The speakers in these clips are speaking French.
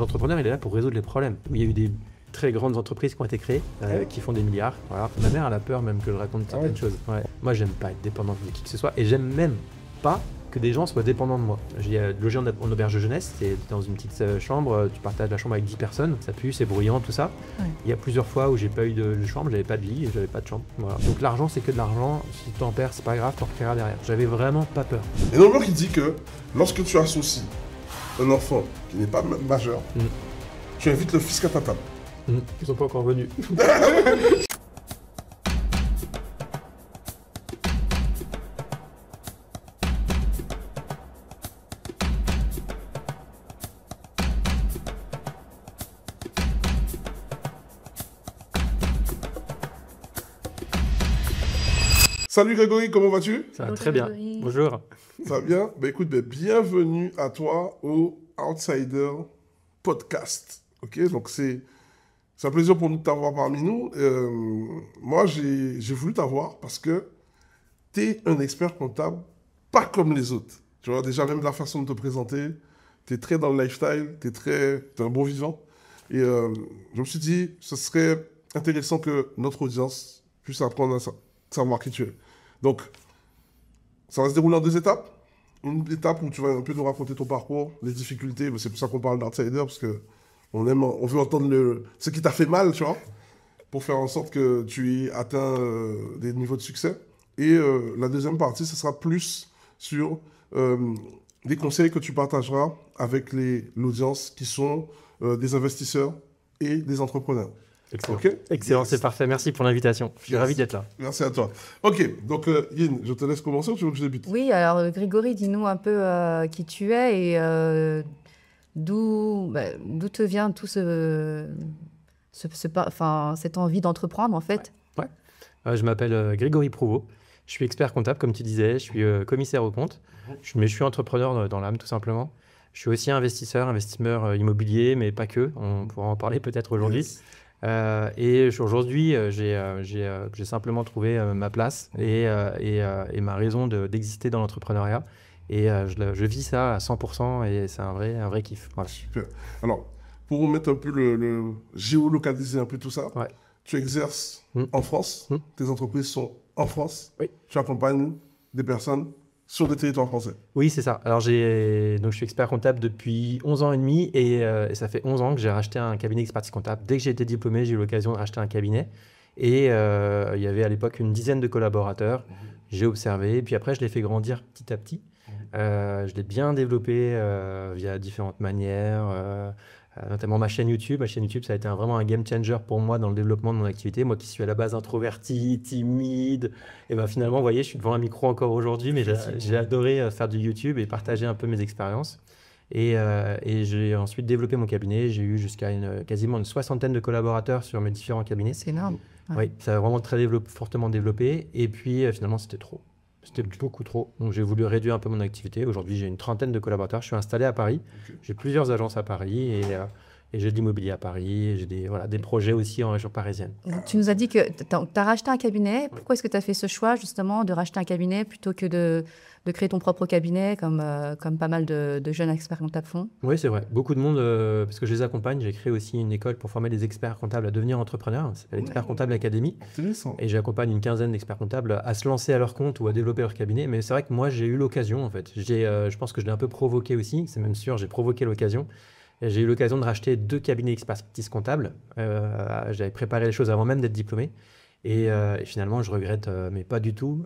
L'entrepreneur, il est là pour résoudre les problèmes. Il y a eu des très grandes entreprises qui ont été créées, qui font des milliards. Voilà. Ma mère, elle a peur même que je raconte certaines choses. Ouais. Moi, j'aime pas être dépendant de qui que ce soit, et j'aime même pas que des gens soient dépendants de moi. J'ai logé en auberge de jeunesse, c'est dans une petite chambre, tu partages la chambre avec 10 personnes, ça pue, c'est bruyant, tout ça. Ouais. Il y a plusieurs fois où j'ai pas eu de chambre, j'avais pas de lit et j'avais pas de chambre. Voilà. Donc l'argent, c'est que de l'argent, si tu en perds, c'est pas grave, tu en recréeras derrière. J'avais vraiment pas peur. Et donc, qui dit que lorsque tu associes un enfant qui n'est pas majeur, tu invites le fisc à ta table. Ils sont pas encore venus. Salut Grégory, comment vas-tu? Ça va très bien. Bonjour. Ça va bien? Bah écoute, bienvenue à toi au Outsider Podcast. Ok, donc c'est un plaisir pour nous de t'avoir parmi nous. Moi, j'ai voulu t'avoir parce que tu es un expert comptable pas comme les autres. Tu vois, déjà même la façon de te présenter, tu es très dans le lifestyle, tu es un bon vivant. Et je me suis dit, ce serait intéressant que notre audience puisse apprendre à savoir qui tu es. Donc, ça va se dérouler en 2 étapes. Une étape où tu vas un peu nous raconter ton parcours, les difficultés, c'est pour ça qu'on parle d'Outsider, parce qu'on veut entendre ce qui t'a fait mal, tu vois, pour faire en sorte que tu aies atteint des niveaux de succès. Et la deuxième partie, ce sera plus sur des conseils que tu partageras avec l'audience qui sont des investisseurs et des entrepreneurs. Excellent, okay. Excellent, c'est parfait. Merci pour l'invitation. Je suis ravi d'être là. Merci à toi. Ok, donc Yin, je te laisse commencer ou tu veux que je débute? Oui, alors Grégory, dis-nous un peu qui tu es et d'où te vient tout cette envie d'entreprendre en fait. Ouais. Je m'appelle Grégory Prouveau. Je suis expert comptable, comme tu disais. Je suis commissaire aux comptes. Mais je suis entrepreneur dans l'âme, tout simplement. Je suis aussi investisseur immobilier, mais pas que. On pourra en parler peut-être aujourd'hui. Yes. Et aujourd'hui, j'ai simplement trouvé ma place et ma raison d'exister dans l'entrepreneuriat. Et je vis ça à 100% et c'est un vrai kiff. Voilà. Super. Alors, pour mettre un peu géolocaliser un peu tout ça, ouais. Tu exerces en France, tes entreprises sont en France, oui. Tu accompagnes des personnes sur des territoires français. Oui, c'est ça. Alors, je suis expert comptable depuis 11 ans et demi et ça fait 11 ans que j'ai racheté un cabinet d'expertise comptable. Dès que j'ai été diplômé, j'ai eu l'occasion de racheter un cabinet et il y avait à l'époque une dizaine de collaborateurs. J'ai observé, puis après, je l'ai fait grandir petit à petit. Je l'ai bien développé via différentes manières, notamment ma chaîne YouTube. Ma chaîne YouTube, ça a été vraiment un game changer pour moi dans le développement de mon activité. Moi qui suis à la base introverti, timide, et finalement, vous voyez, je suis devant un micro encore aujourd'hui, mais j'ai adoré faire du YouTube et partager un peu mes expériences. Et j'ai ensuite développé mon cabinet. J'ai eu jusqu'à quasiment une 60aine de collaborateurs sur mes différents cabinets. C'est énorme. Ouais. Oui, ça a vraiment fortement développé. Et puis, finalement, c'était trop. C'était beaucoup trop. Donc, j'ai voulu réduire un peu mon activité. Aujourd'hui, j'ai une 30aine de collaborateurs. Je suis installé à Paris. Okay. J'ai plusieurs agences à Paris et j'ai de l'immobilier à Paris. Et j'ai des projets aussi en région parisienne. Tu nous as dit que tu as racheté un cabinet. Pourquoi est-ce que tu as fait ce choix, justement, de racheter un cabinet plutôt que de créer ton propre cabinet, comme pas mal de jeunes experts comptables font? Oui, c'est vrai. Beaucoup de monde, parce que je les accompagne, j'ai créé aussi une école pour former des experts comptables à devenir entrepreneurs. Ça s'appelle Expert Comptable Academy. Intéressant. Et j'accompagne une quinzaine d'experts comptables à se lancer à leur compte ou à développer leur cabinet. Mais c'est vrai que moi, j'ai eu l'occasion, en fait. Je pense que je l'ai un peu provoqué aussi. C'est même sûr, j'ai provoqué l'occasion. J'ai eu l'occasion de racheter 2 cabinets d'expertise comptable. J'avais préparé les choses avant même d'être diplômé. Et finalement, je regrette, mais pas du tout.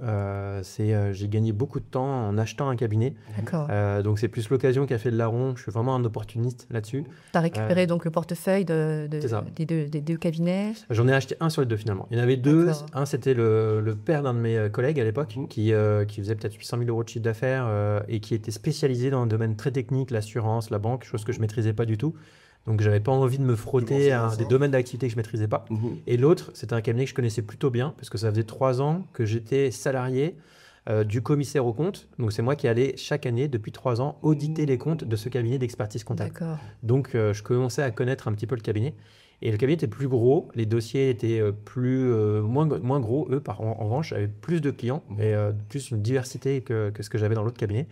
J'ai gagné beaucoup de temps en achetant un cabinet. D'accord. Donc, c'est plus l'occasion qui a fait le larron. Je suis vraiment un opportuniste là-dessus. Tu as récupéré donc le portefeuille des 2 cabinets? J'en ai acheté un sur les 2 finalement. Il y en avait 2. Un, c'était le père d'un de mes collègues à l'époque qui faisait peut-être 800 000 € de chiffre d'affaires et qui était spécialisé dans un domaine très technique, l'assurance, la banque, chose que je ne maîtrisais pas du tout. Donc, je n'avais pas envie de me frotter à des domaines d'activité que je ne maîtrisais pas. Et l'autre, c'était un cabinet que je connaissais plutôt bien, parce que ça faisait 3 ans que j'étais salarié du commissaire aux comptes. Donc, c'est moi qui allais chaque année, depuis 3 ans, auditer les comptes de ce cabinet d'expertise comptable. D'accord. Donc, je commençais à connaître un petit peu le cabinet. Et le cabinet était plus gros, les dossiers étaient moins gros. Eux, en revanche, avaient plus de clients et plus une diversité que ce que j'avais dans l'autre cabinet.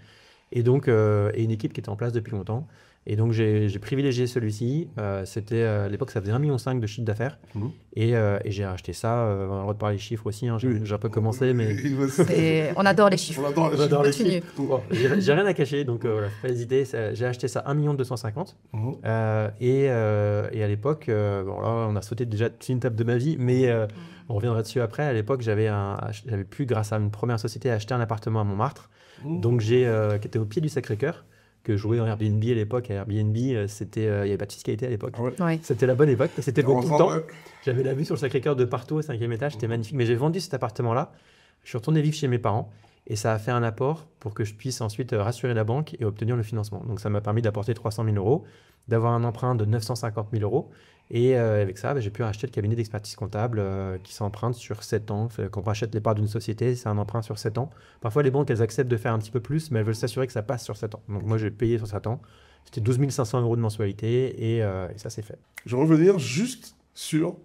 Et donc, une équipe qui était en place depuis longtemps. Et donc, j'ai privilégié celui-ci. C'était, à l'époque, ça faisait 1,5 million de chiffre d'affaires. Et j'ai racheté ça. On a le droit de parler des chiffres aussi. Hein. J'ai un peu commencé, mais... On adore les chiffres. On adore les chiffres. Continue. Bon, j'ai rien à cacher, donc voilà, faut pas hésiter. J'ai acheté ça 1,250 million. Et à l'époque, bon là, on a sauté déjà toute une étape de ma vie, mais on reviendra dessus après. À l'époque, j'avais pu, grâce à une première société, acheter un appartement à Montmartre. Donc qui était au pied du Sacré-Cœur, que je jouais en Airbnb à l'époque. À Airbnb, il n'y avait pas de fiscalité à l'époque. Ouais. C'était la bonne époque, c'était beau tout le temps. Ouais. J'avais la vue sur le Sacré-Cœur de partout au 5e étage, c'était magnifique. Mais j'ai vendu cet appartement-là, je suis retourné vivre chez mes parents et ça a fait un apport pour que je puisse ensuite rassurer la banque et obtenir le financement. Donc ça m'a permis d'apporter 300 000 euros, d'avoir un emprunt de 950 000 euros. Et avec ça, j'ai pu acheter le cabinet d'expertise comptable qui s'emprunte sur 7 ans. Quand on achète les parts d'une société, c'est un emprunt sur 7 ans. Parfois, les banques, elles acceptent de faire un petit peu plus, mais elles veulent s'assurer que ça passe sur 7 ans. Donc moi, j'ai payé sur 7 ans. C'était 12 500 euros de mensualité et ça, c'est fait. Je vais revenir juste sur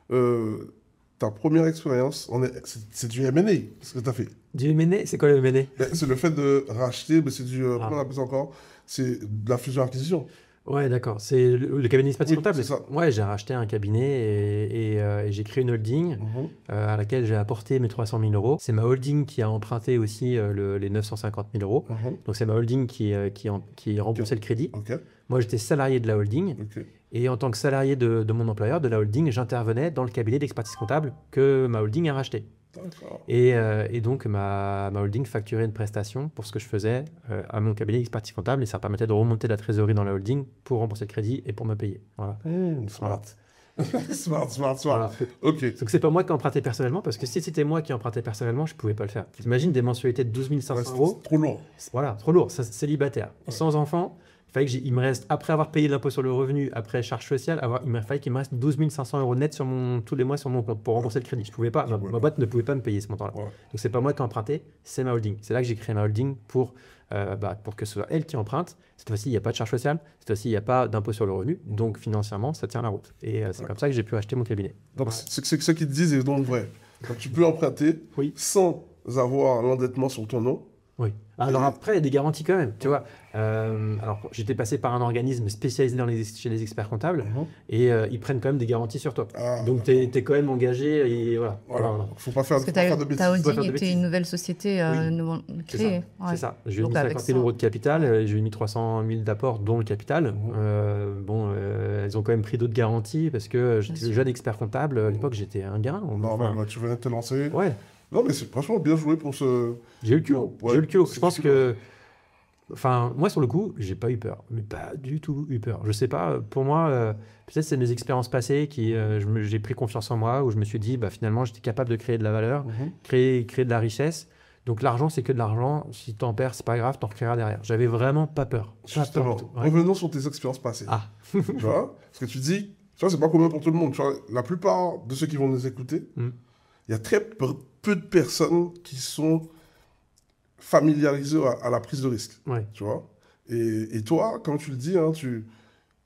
ta première expérience. C'est du M&A, ce que tu as fait. Du M&A, c'est quoi le M&A? C'est le fait de racheter, mais c'est du... Comment on appelle ça encore? C'est de la fusion-acquisition. Ouais, d'accord. C'est le cabinet d'expertise comptable. C'est ça. Ouais, j'ai racheté un cabinet et j'ai créé une holding à laquelle j'ai apporté mes 300 000 euros. C'est ma holding qui a emprunté aussi les 950 000 euros. Donc, c'est ma holding qui remboursait le crédit. Ok. Moi, j'étais salarié de la holding. Ok. Et en tant que salarié de mon employeur, de la holding, j'intervenais dans le cabinet d'expertise comptable que ma holding a racheté. D'accord. Et donc, ma holding facturait une prestation pour ce que je faisais à mon cabinet d'expertise comptable et ça permettait de remonter la trésorerie dans la holding pour rembourser le crédit et pour me payer. Voilà. Smart. Smart. Voilà. Ok. Donc, c'est pas moi qui empruntais personnellement parce que si c'était moi qui empruntais personnellement, je pouvais pas le faire. T'imagines des mensualités de 12 500 euros? C'est trop lourd. Voilà, trop lourd. Célibataire, sans enfant. Il fallait il me reste, après avoir payé l'impôt sur le revenu, après charges sociales, il fallait qu'il me reste 12 500 euros net tous les mois sur mon compte pour rembourser le crédit. Je pouvais pas, ma boîte ne pouvait pas me payer ce montant-là. Ouais. Donc c'est pas moi qui ai emprunté, c'est ma holding. C'est là que j'ai créé ma holding pour que ce soit elle qui emprunte. Cette fois-ci, il n'y a pas de charges sociales, cette fois-ci, il n'y a pas d'impôt sur le revenu. Donc financièrement, ça tient la route. Et c'est comme ça que j'ai pu acheter mon cabinet. Donc c'est ce qu'ils te disent est donc vrai. Donc tu peux emprunter sans avoir l'endettement sur ton nom. Oui. Alors après, il y a des garanties quand même, tu vois. Alors j'étais passé par un organisme spécialisé chez les experts comptables et ils prennent quand même des garanties sur toi. Donc tu es quand même engagé et voilà. Faut pas faire de bêtises. Ta holding était une nouvelle société créée. C'est ça. J'ai mis 50 000 euros de capital, j'ai mis 300 000 d'apport dont le capital. Elles ont quand même pris d'autres garanties parce que j'étais le jeune expert comptable. À l'époque, j'étais un gamin. Non, tu venais de te lancer. Ouais. Non, mais c'est franchement bien joué pour ce... J'ai eu le culot. Je pense que... Enfin, moi, sur le coup, j'ai pas eu peur. Mais pas du tout eu peur. Je sais pas, pour moi, peut-être c'est mes expériences passées qui... j'ai pris confiance en moi, où je me suis dit, finalement, j'étais capable de créer de la valeur, créer de la richesse. Donc l'argent, c'est que de l'argent. Si t'en perds, c'est pas grave, t'en recréeras derrière. J'avais vraiment pas peur. Justement, revenons sur tes expériences passées. Tu vois, parce que tu dis, ça, c'est pas commun pour tout le monde. Tu vois, la plupart de ceux qui vont nous écouter, il y a très peu de personnes qui sont familiarisées à la prise de risque. Tu vois. Et toi, comme tu le dis, hein, tu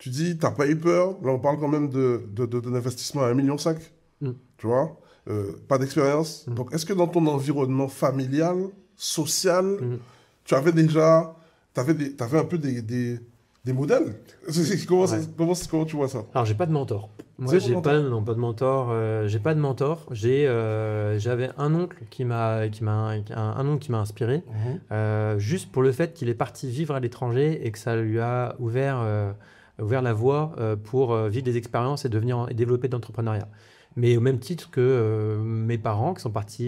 dis, t'as pas eu peur. Là, on parle quand même d'un investissement à 1,5 million. Tu vois. Pas d'expérience. Donc, est-ce que dans ton environnement familial, social, tu avais déjà... T'avais un peu des modèles? Comment tu vois ça? Alors, j'ai pas de mentor. Moi, j'ai pas de mentor. J'ai pas de mentor. J'avais un oncle qui m'a inspiré, juste pour le fait qu'il est parti vivre à l'étranger et que ça lui a ouvert la voie pour vivre des expériences et développer de l'entrepreneuriat. Mais au même titre que mes parents qui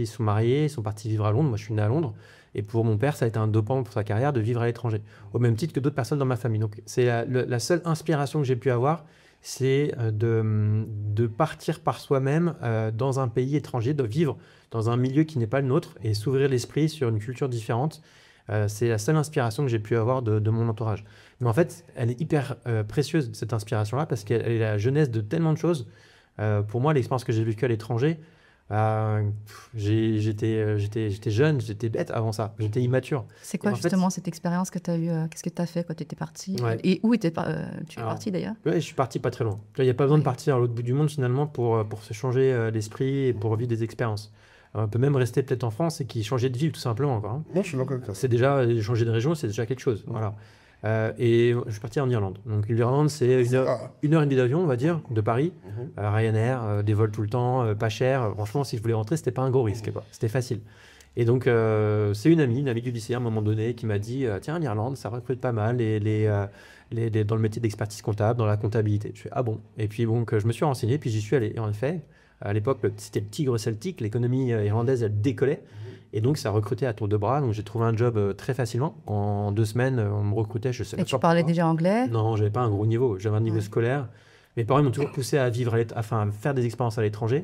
sont mariés, sont partis vivre à Londres. Moi, je suis né à Londres. Et pour mon père, ça a été un dopant pour sa carrière de vivre à l'étranger, au même titre que d'autres personnes dans ma famille. Donc, c'est la seule inspiration que j'ai pu avoir, c'est de partir par soi-même dans un pays étranger, de vivre dans un milieu qui n'est pas le nôtre et s'ouvrir l'esprit sur une culture différente. C'est la seule inspiration que j'ai pu avoir de mon entourage. Mais en fait, elle est hyper précieuse, cette inspiration-là, parce qu'elle est la jeunesse de tellement de choses. Pour moi, l'expérience que j'ai vécue à l'étranger, j'étais jeune, j'étais bête avant ça, j'étais immature. C'est quoi justement cette expérience que tu as eue? Qu'est-ce que tu as fait quand tu étais parti? Et où tu es parti d'ailleurs? Je suis parti pas très loin. Il n'y a pas besoin de partir à l'autre bout du monde finalement pour se changer l'esprit et pour vivre des expériences. On peut même rester peut-être en France et changer de ville tout simplement. Non, je suis d'accord avec toi. C'est déjà changer de région, c'est déjà quelque chose. Voilà. Et je suis parti en Irlande. Donc l'Irlande, c'est une heure et demie d'avion, on va dire, de Paris. Ryanair, des vols tout le temps, pas cher. Franchement, si je voulais rentrer, c'était pas un gros risque, quoi. C'était facile. Et donc, c'est une amie du lycée à un moment donné qui m'a dit tiens, l'Irlande, ça recrute pas mal dans le métier d'expertise comptable, dans la comptabilité. Je fais ah bon. Et puis, donc, je me suis renseigné, puis j'y suis allé. Et en effet, à l'époque, c'était le tigre celtique, l'économie irlandaise, elle décollait. Et donc, ça recrutait à tour de bras. Donc, j'ai trouvé un job très facilement. En 2 semaines, on me recrutait. Je sais Et tu parlais déjà anglais? Non, j'avais pas un gros niveau. J'avais un niveau scolaire. Mes parents m'ont toujours poussé à vivre, à faire des expériences à l'étranger.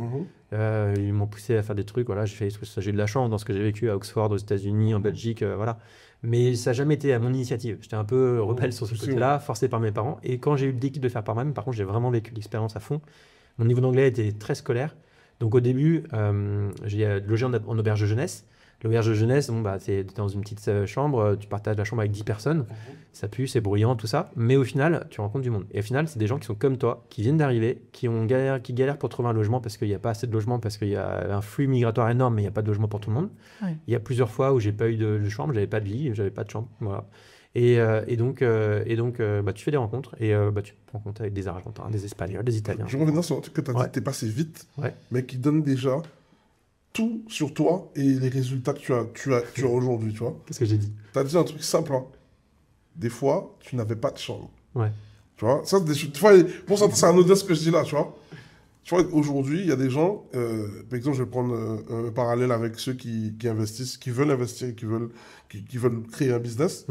Ils m'ont poussé à faire des trucs. Voilà, j'ai eu de la chance dans ce que j'ai vécu à Oxford, aux États-Unis, en Belgique, voilà. Mais ça n'a jamais été à mon initiative. J'étais un peu rebelle sur ce côté-là, forcé par mes parents. Et quand j'ai eu le déclic de faire par moi-même, par contre, j'ai vraiment vécu l'expérience à fond. Mon niveau d'anglais était très scolaire. Donc au début, j'ai logé en auberge de jeunesse. L'auberge de jeunesse, bon, t'es dans une petite chambre, tu partages la chambre avec 10 personnes, ça pue, c'est bruyant, tout ça, mais au final, tu rencontres du monde. Et au final, c'est des gens qui sont comme toi, qui viennent d'arriver, qui galèrent pour trouver un logement parce qu'il n'y a pas assez de logements, parce qu'il y a un flux migratoire énorme, mais il n'y a pas de logement pour tout le monde. Ouais. Il y a plusieurs fois où j'ai pas eu de chambre, j'avais pas de lit, j'avais pas de chambre, voilà. Et donc, tu fais des rencontres et tu te rencontres avec des Argentins, des Espagnols, des Italiens. Je reviens sur un truc que tu as dit, t'es passé vite, mais qui donne déjà tout sur toi et les résultats que tu as aujourd'hui, tu vois. Qu'est-ce que j'ai dit? Tu as dit un truc simple, hein. Des fois, tu n'avais pas de chambre. Ouais. Tu vois, ça, pour ça, c'est anodin ce que je dis là, tu vois. Tu vois, aujourd'hui, il y a des gens, par exemple, je vais prendre un parallèle avec ceux qui investissent, qui veulent investir, qui veulent créer un business.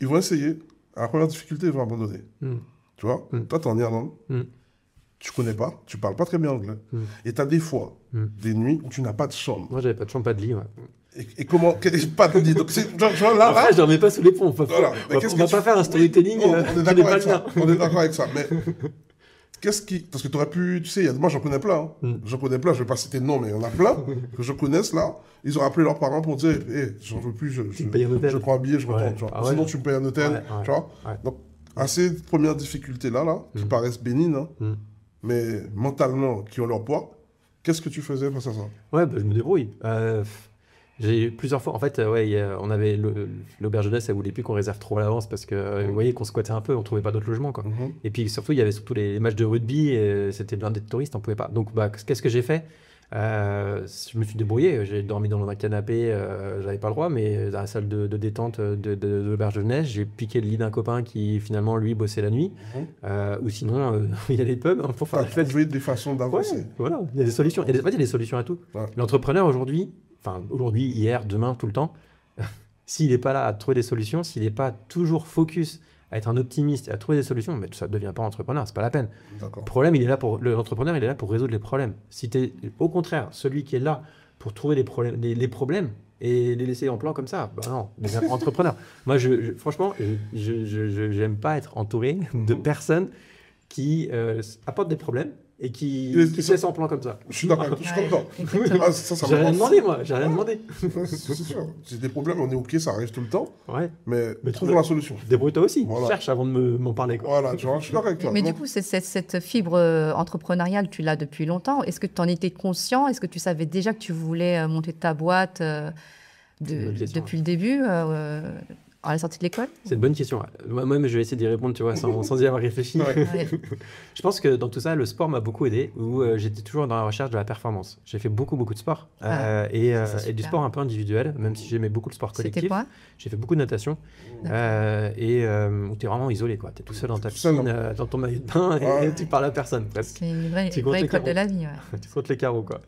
Ils vont essayer. À la première difficulté, ils vont abandonner. Tu vois, toi, tu es en Irlande. Tu connais pas, tu parles pas très bien anglais. Et tu as des fois, des nuits où tu n'as pas de chambre. Moi, j'avais pas de chambre, pas de lit. Ouais. Et comment pas de lit. Donc, là, après, je dormais pas sous les ponts. On va pas faire un storytelling. On est d'accord avec ça. Mais parce que tu aurais pu, tu sais, moi j'en connais plein. J'en connais plein, je vais pas citer de nom, mais il y en a plein que je connaisse là. Ils ont appelé leurs parents pour dire j'en veux plus, je prends un billet, je retourne. Sinon, tu me payes un hôtel. Tu vois. Donc, à ces premières difficultés-là, qui paraissent bénines, mais mentalement, qui ont leur poids, qu'est-ce que tu faisais face à ça? Ouais, je me débrouille. J'ai eu plusieurs fois, en fait, on avait l'auberge de jeunesse, elle voulait plus qu'on réserve trop à l'avance parce que, vous voyez, qu'on squattait un peu, on trouvait pas d'autres logements, quoi. Et puis surtout, il y avait surtout les matchs de rugby, et c'était blindé de touristes, on pouvait pas. Donc, qu'est-ce que j'ai fait? Je me suis débrouillé, j'ai dormi dans un canapé, j'avais pas le droit, mais dans la salle de détente de l'auberge de jeunesse, j'ai piqué le lit d'un copain qui finalement lui bossait la nuit, ou sinon il y a des pubs pour faire la fête. Trouver des façons d'avancer. Ouais, voilà, il y a des solutions. Il y a des solutions à tout. L'entrepreneur aujourd'hui, hier, demain, tout le temps, s'il n'est pas là à trouver des solutions, s'il n'est pas toujours focus à être un optimiste et à trouver des solutions, mais ça ne devient pas entrepreneur, c'est pas la peine. Le problème, l'entrepreneur, il est là pour résoudre les problèmes. Si tu es au contraire celui qui est là pour trouver les problèmes et les laisser en plan comme ça, non, deviens pas entrepreneur. Moi, franchement, je n'aime pas être entouré de personnes qui apportent des problèmes et qui se laissent en plan comme ça. Je suis d'accord, je comprends. J'ai rien demandé, moi, j'ai rien demandé. C'est sûr. C'est des problèmes, on est OK, ça arrive tout le temps. Ouais. Mais trouve la solution. Débrouille-toi aussi. Voilà. Cherche avant de m'en parler. Quoi. Voilà, tu vois, je suis d'accord avec toi. Mais du coup, cette fibre entrepreneuriale, tu l'as depuis longtemps. Est-ce que tu en étais conscient? Est-ce que tu savais déjà que tu voulais monter ta boîte depuis le début à la sortie de l'école? C'est une bonne question. Moi-même, je vais essayer d'y répondre, tu vois, sans y avoir réfléchi. Ouais. Je pense que dans tout ça, le sport m'a beaucoup aidé, où j'étais toujours dans la recherche de la performance. J'ai fait beaucoup de sport, et du sport un peu individuel, même si j'aimais beaucoup le sport collectif. C'était quoi? J'ai fait beaucoup de natation, où tu es vraiment isolé, quoi. Tu es tout seul dans ta piscine, dans ton maillot de bain, et tu parles à personne, presque. C'est une vraie école de la vie. Ouais. Tu comptes les carreaux, quoi.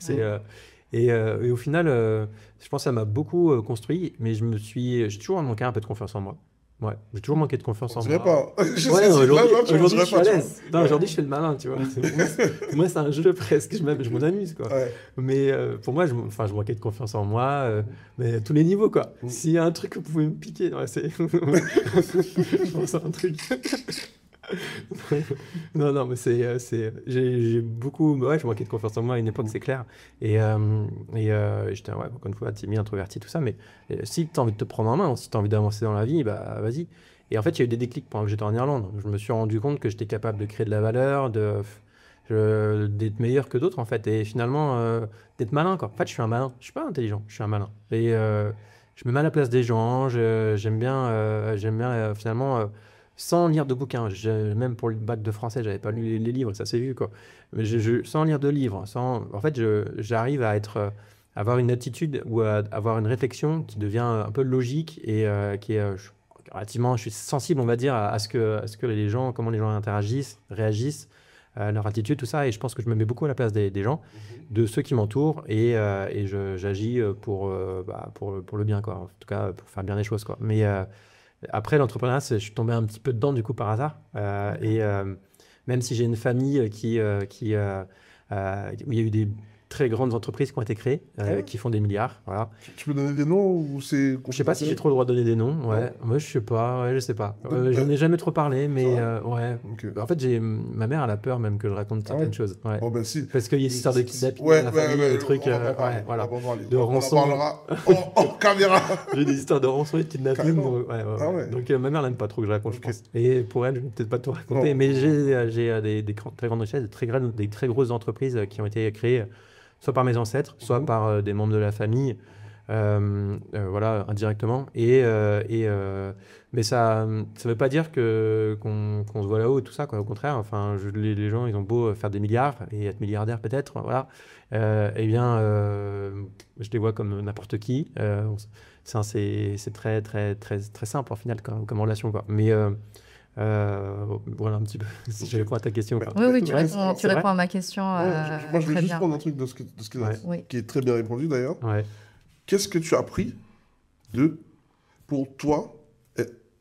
Et au final, je pense que ça m'a beaucoup construit, mais j'ai toujours manqué un peu de confiance en moi. Ouais, j'ai toujours manqué de confiance en moi. Pas. Aujourd'hui, je suis à l'aise. Aujourd'hui, je fais le malin, tu vois. Moi, c'est un jeu presque. Je m'en amuse, quoi. Ouais. Mais pour moi, je manquais de confiance en moi, mais à tous les niveaux, quoi. S'il y a un truc que vous pouvez me piquer, c'est... je pense à un truc... non, mais j'ai beaucoup, je manquais de confiance en moi à une époque, c'est clair. Et j'étais, encore une fois, timide, introverti, tout ça. Mais si tu as envie de te prendre en main, si tu as envie d'avancer dans la vie, vas-y. Et en fait, il y a eu des déclics pendant que j'étais en Irlande. Je me suis rendu compte que j'étais capable de créer de la valeur, d'être meilleur que d'autres, en fait. Et finalement, d'être malin, quoi. En fait, je suis un malin. Je suis pas intelligent, je suis un malin. Et je me mets à la place des gens. J'aime bien finalement... sans lire de bouquins. Même pour le bac de français, j'avais pas lu les livres, ça s'est vu, quoi. Mais sans lire de livres, en fait, j'arrive à avoir une attitude ou à avoir une réflexion qui devient un peu logique et qui est relativement, je suis sensible, on va dire, à ce que les gens, comment les gens interagissent, réagissent, leur attitude, tout ça. Et je pense que je me mets beaucoup à la place des gens, de ceux qui m'entourent, et j'agis pour le bien, quoi. En tout cas, pour faire bien les choses, quoi. Mais après, l'entrepreneuriat, je suis tombé un petit peu dedans, du coup, par hasard. Même si j'ai une famille où il y a eu des très grandes entreprises qui ont été créées, qui font des milliards. Voilà. Tu peux donner des noms ou c'est... Je sais pas si j'ai trop le droit de donner des noms. Ouais. Moi, je sais pas. Ouais, je sais pas. J'en ai jamais trop parlé, mais ouais. Okay. En fait, ma mère, elle a peur même que je raconte certaines choses. Ouais. Oh, ben, si. Parce qu'il y a des histoires de kidnapping dans la famille, des trucs, voilà, de rançon. On en parlera en caméra. J'ai des histoires de rançon et de kidnapping. Donc ma mère n'aime pas trop que je raconte, je pense. Et pour elle, je ne vais peut-être pas tout raconter. Mais j'ai des très grandes richesses, des très grosses entreprises qui ont été créées soit par mes ancêtres, soit par des membres de la famille, voilà, indirectement. Mais ça veut pas dire qu'on se voit là-haut et tout ça, quoi. Au contraire, enfin, les gens, ils ont beau faire des milliards et être milliardaires peut-être, voilà. Eh bien, je les vois comme n'importe qui. C'est très, très, très, très simple en final comme relation, quoi. Mais voilà un petit peu si je réponds à ta question. Oui, tu réponds à ma question. Moi, je vais juste prendre un truc de ce qui est très bien répondu d'ailleurs. Ouais. Qu'est-ce que tu as appris pour toi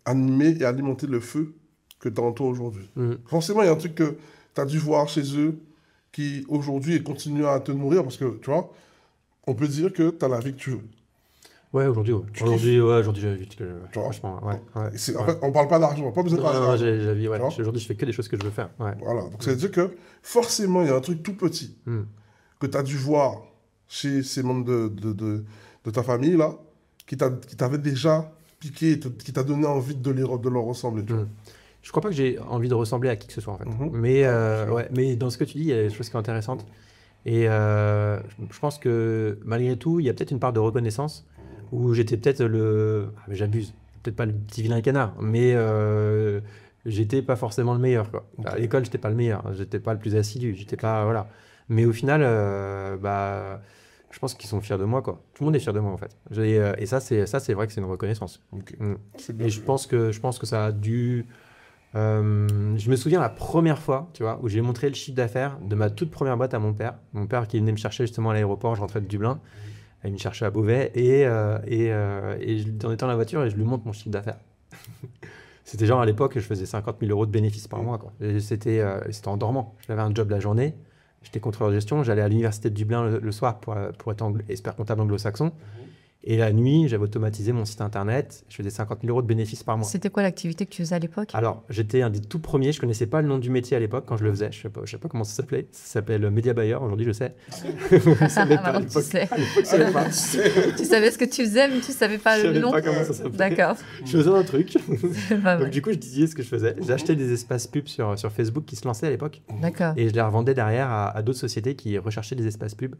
animer et alimenter le feu que tu as en toi aujourd'hui? Forcément, il y a un truc que tu as dû voir chez eux qui aujourd'hui continue à te nourrir parce que tu vois, on peut dire que tu as la vie que tu veux. Ouais, aujourd'hui, franchement, ouais. En fait, on parle pas d'argent, pas besoin d'argent. Non, j'ai la vie, ouais. Aujourd'hui, je fais que des choses que je veux faire. Ouais. Voilà, donc ça veut dire que forcément, il y a un truc tout petit que tu as dû voir chez ces membres de ta famille, là, qui t'avait déjà piqué, qui t'a donné envie de leur ressembler. Tu vois. Je crois pas que j'ai envie de ressembler à qui que ce soit, en fait. Mais dans ce que tu dis, il y a des choses qui sont intéressantes. Et je pense que, malgré tout, il y a peut-être une part de reconnaissance où j'étais peut-être j'abuse, peut-être pas le petit vilain canard, mais j'étais pas forcément le meilleur, quoi. À l'école, j'étais pas le meilleur, j'étais pas le plus assidu, j'étais pas, voilà. Mais au final, je pense qu'ils sont fiers de moi, quoi. Tout le monde est fier de moi, en fait. Et ça, c'est vrai que c'est une reconnaissance. Et je pense que ça a dû... je me souviens la première fois, tu vois, où j'ai montré le chiffre d'affaires de ma toute première boîte à mon père qui venait me chercher justement à l'aéroport, je rentrais de Dublin. Il me cherchait à Beauvais et on était dans la voiture et je lui montre mon chiffre d'affaires. C'était genre à l'époque, je faisais 50 000 € de bénéfices par mois, quoi. C'était en dormant. J'avais un job la journée, j'étais contrôleur de gestion, j'allais à l'université de Dublin le soir pour être expert comptable anglo-saxon. Et la nuit, j'avais automatisé mon site internet. Je faisais 50 000 € de bénéfices par mois. C'était quoi l'activité que tu faisais à l'époque? Alors, j'étais un des tout premiers. Je ne connaissais pas le nom du métier à l'époque quand je le faisais. Je ne sais pas comment ça s'appelait. Ça s'appelle Media Buyer. Aujourd'hui, je sais. Je savais pas à l'époque. Tu savais ce que tu faisais, mais tu ne savais pas le nom. Je ne savais pas comment ça s'appelait. D'accord. Je faisais un truc. Donc, du coup, je disais ce que je faisais. J'ai acheté des espaces pubs sur Facebook qui se lançaient à l'époque. D'accord. Et je les revendais derrière à d'autres sociétés qui recherchaient des espaces pubs.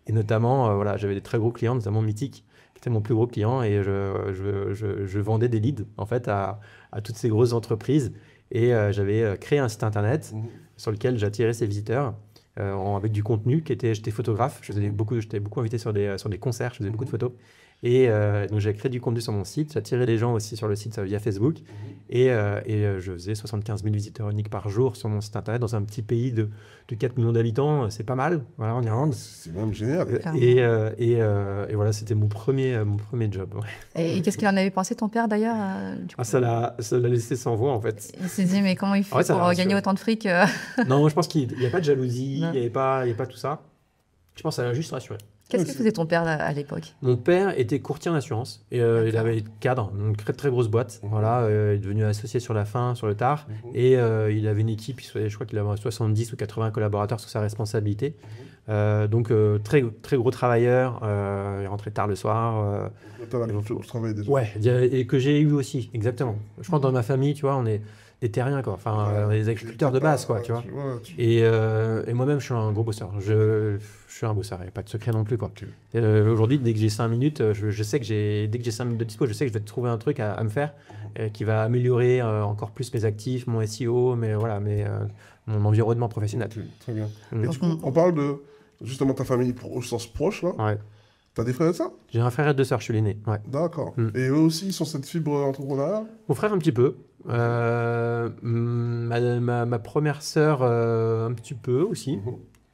Et notamment, voilà, j'avais des très gros clients, notamment Mythique. C'était mon plus gros client et je vendais des leads en fait à toutes ces grosses entreprises et j'avais créé un site internet sur lequel j'attirais ces visiteurs avec du contenu j'étais photographe, j'étais beaucoup invité sur des concerts, je faisais beaucoup de photos et donc j'ai créé du contenu sur mon site, j'attirais les gens aussi sur le site via Facebook et je faisais 75 000 visiteurs uniques par jour sur mon site internet dans un petit pays de 4 millions d'habitants, c'est pas mal, voilà, en Irlande. C'est même génial. Et voilà, c'était mon premier job. Ouais. Et qu'est-ce qu'il en avait pensé ton père d'ailleurs ça l'a laissé sans voix en fait. Il s'est dit mais comment il fait pour gagner autant de fric Non, je pense qu'il n'y a pas de jalousie, il n'y avait pas tout ça. Je pense que ça l'a juste rassuré. Qu'est-ce que faisait ton père à l'époque? Mon père était courtier en assurance et il avait cadre, une très très grosse boîte. Voilà, il est devenu associé sur le tard et il avait une équipe, je crois qu'il avait 70 ou 80 collaborateurs sous sa responsabilité. Donc très très gros travailleur, il rentrait tard le soir. Tu travaillais déjà. Ouais, et que j'ai eu aussi, exactement. Je pense dans ma famille, tu vois, et t'es rien, quoi. Enfin, les agriculteurs de base, quoi, tu vois. Et moi-même, je suis un gros bosseur. Je suis un bosseur, il n'y a pas de secret non plus, quoi. Aujourd'hui, dès que j'ai 5 minutes, je sais que dès que j'ai 5 minutes de dispo, je sais que je vais trouver un truc à me faire qui va améliorer encore plus mes actifs, mon SEO, mon environnement professionnel. Très bien. Et du coup, on parle de justement ta famille au sens proche, là. Ouais. T'as des frères et sœurs? J'ai un frère et 2 sœurs, je suis l'aîné. Ouais. D'accord. Et eux aussi, ils sont cette fibre entrepreneuriale? Mon frère, un petit peu. Ma première sœur, un petit peu aussi.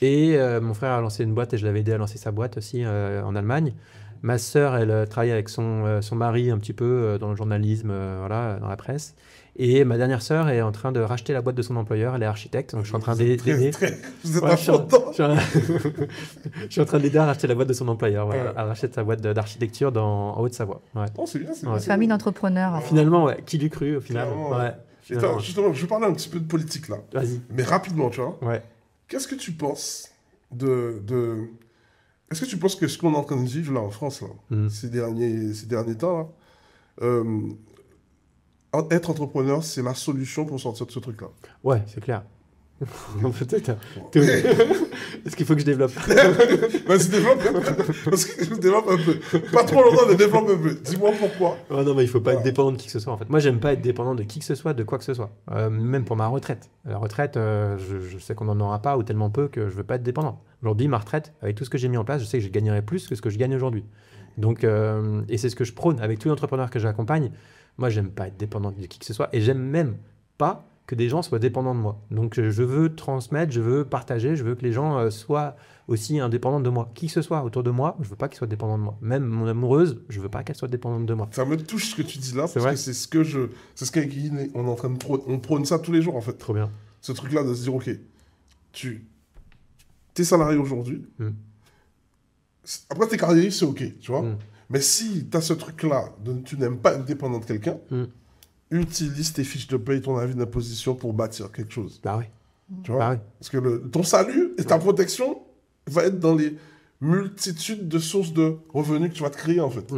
Et mon frère a lancé une boîte et je l'avais aidé à lancer sa boîte aussi en Allemagne. Ma sœur, elle travaille avec son mari un petit peu dans le journalisme, voilà, dans la presse. Et ma dernière sœur est en train de racheter la boîte de son employeur. Elle est architecte, donc je suis en train d'aider. Vous êtes pas content? Je suis en train d'aider à racheter la boîte de son employeur, ouais, à racheter sa boîte d'architecture en Haute-Savoie. Ouais. Oh, c'est bien, c'est bien. Famille d'entrepreneurs. Finalement, ouais. Qui l'eût cru au final? Ouais. Attends, justement, je vais parler un petit peu de politique là. Vas-y. Mais rapidement, tu vois. Ouais. Qu'est-ce que tu penses Est-ce que tu penses que ce qu'on est en train de vivre là en France, là, ces derniers temps, là, être entrepreneur, c'est la solution pour sortir de ce truc-là? Ouais, c'est clair. Peut-être. Est-ce qu'il faut que je développe? Vas-y, développe. Parce que je développe un peu. Pas trop longtemps, mais développe un peu. Dis-moi pourquoi. Oh non, mais il ne faut pas être dépendant de qui que ce soit. En fait, moi, j'aime pas être dépendant de qui que ce soit, de quoi que ce soit. Même pour ma retraite. La retraite, je sais qu'on n'en aura pas ou tellement peu que je ne veux pas être dépendant. Aujourd'hui, ma retraite, avec tout ce que j'ai mis en place, je sais que je gagnerai plus que ce que je gagne aujourd'hui. Donc, et c'est ce que je prône avec tous les entrepreneurs que j'accompagne. Moi, j'aime pas être dépendant de qui que ce soit et j'aime même pas que des gens soient dépendants de moi. Donc, je veux transmettre, je veux partager, je veux que les gens soient aussi indépendants de moi. Qui que ce soit autour de moi, je veux pas qu'ils soient dépendants de moi. Même mon amoureuse, je veux pas qu'elle soit dépendante de moi. Ça me touche ce que tu dis là, parce que c'est ce qu'on est en train de on prône ça tous les jours en fait. Trop bien. Ce truc-là de se dire, ok, t'es salarié aujourd'hui. Après, t'es carriériste, c'est ok, tu vois. Mais si tu as ce truc-là, tu n'aimes pas être dépendant de quelqu'un, utilise tes fiches de paye, ton avis d'imposition pour bâtir quelque chose. Bah oui. Tu vois Parce que ton salut et ta protection va être dans les multitudes de sources de revenus que tu vas te créer, en fait.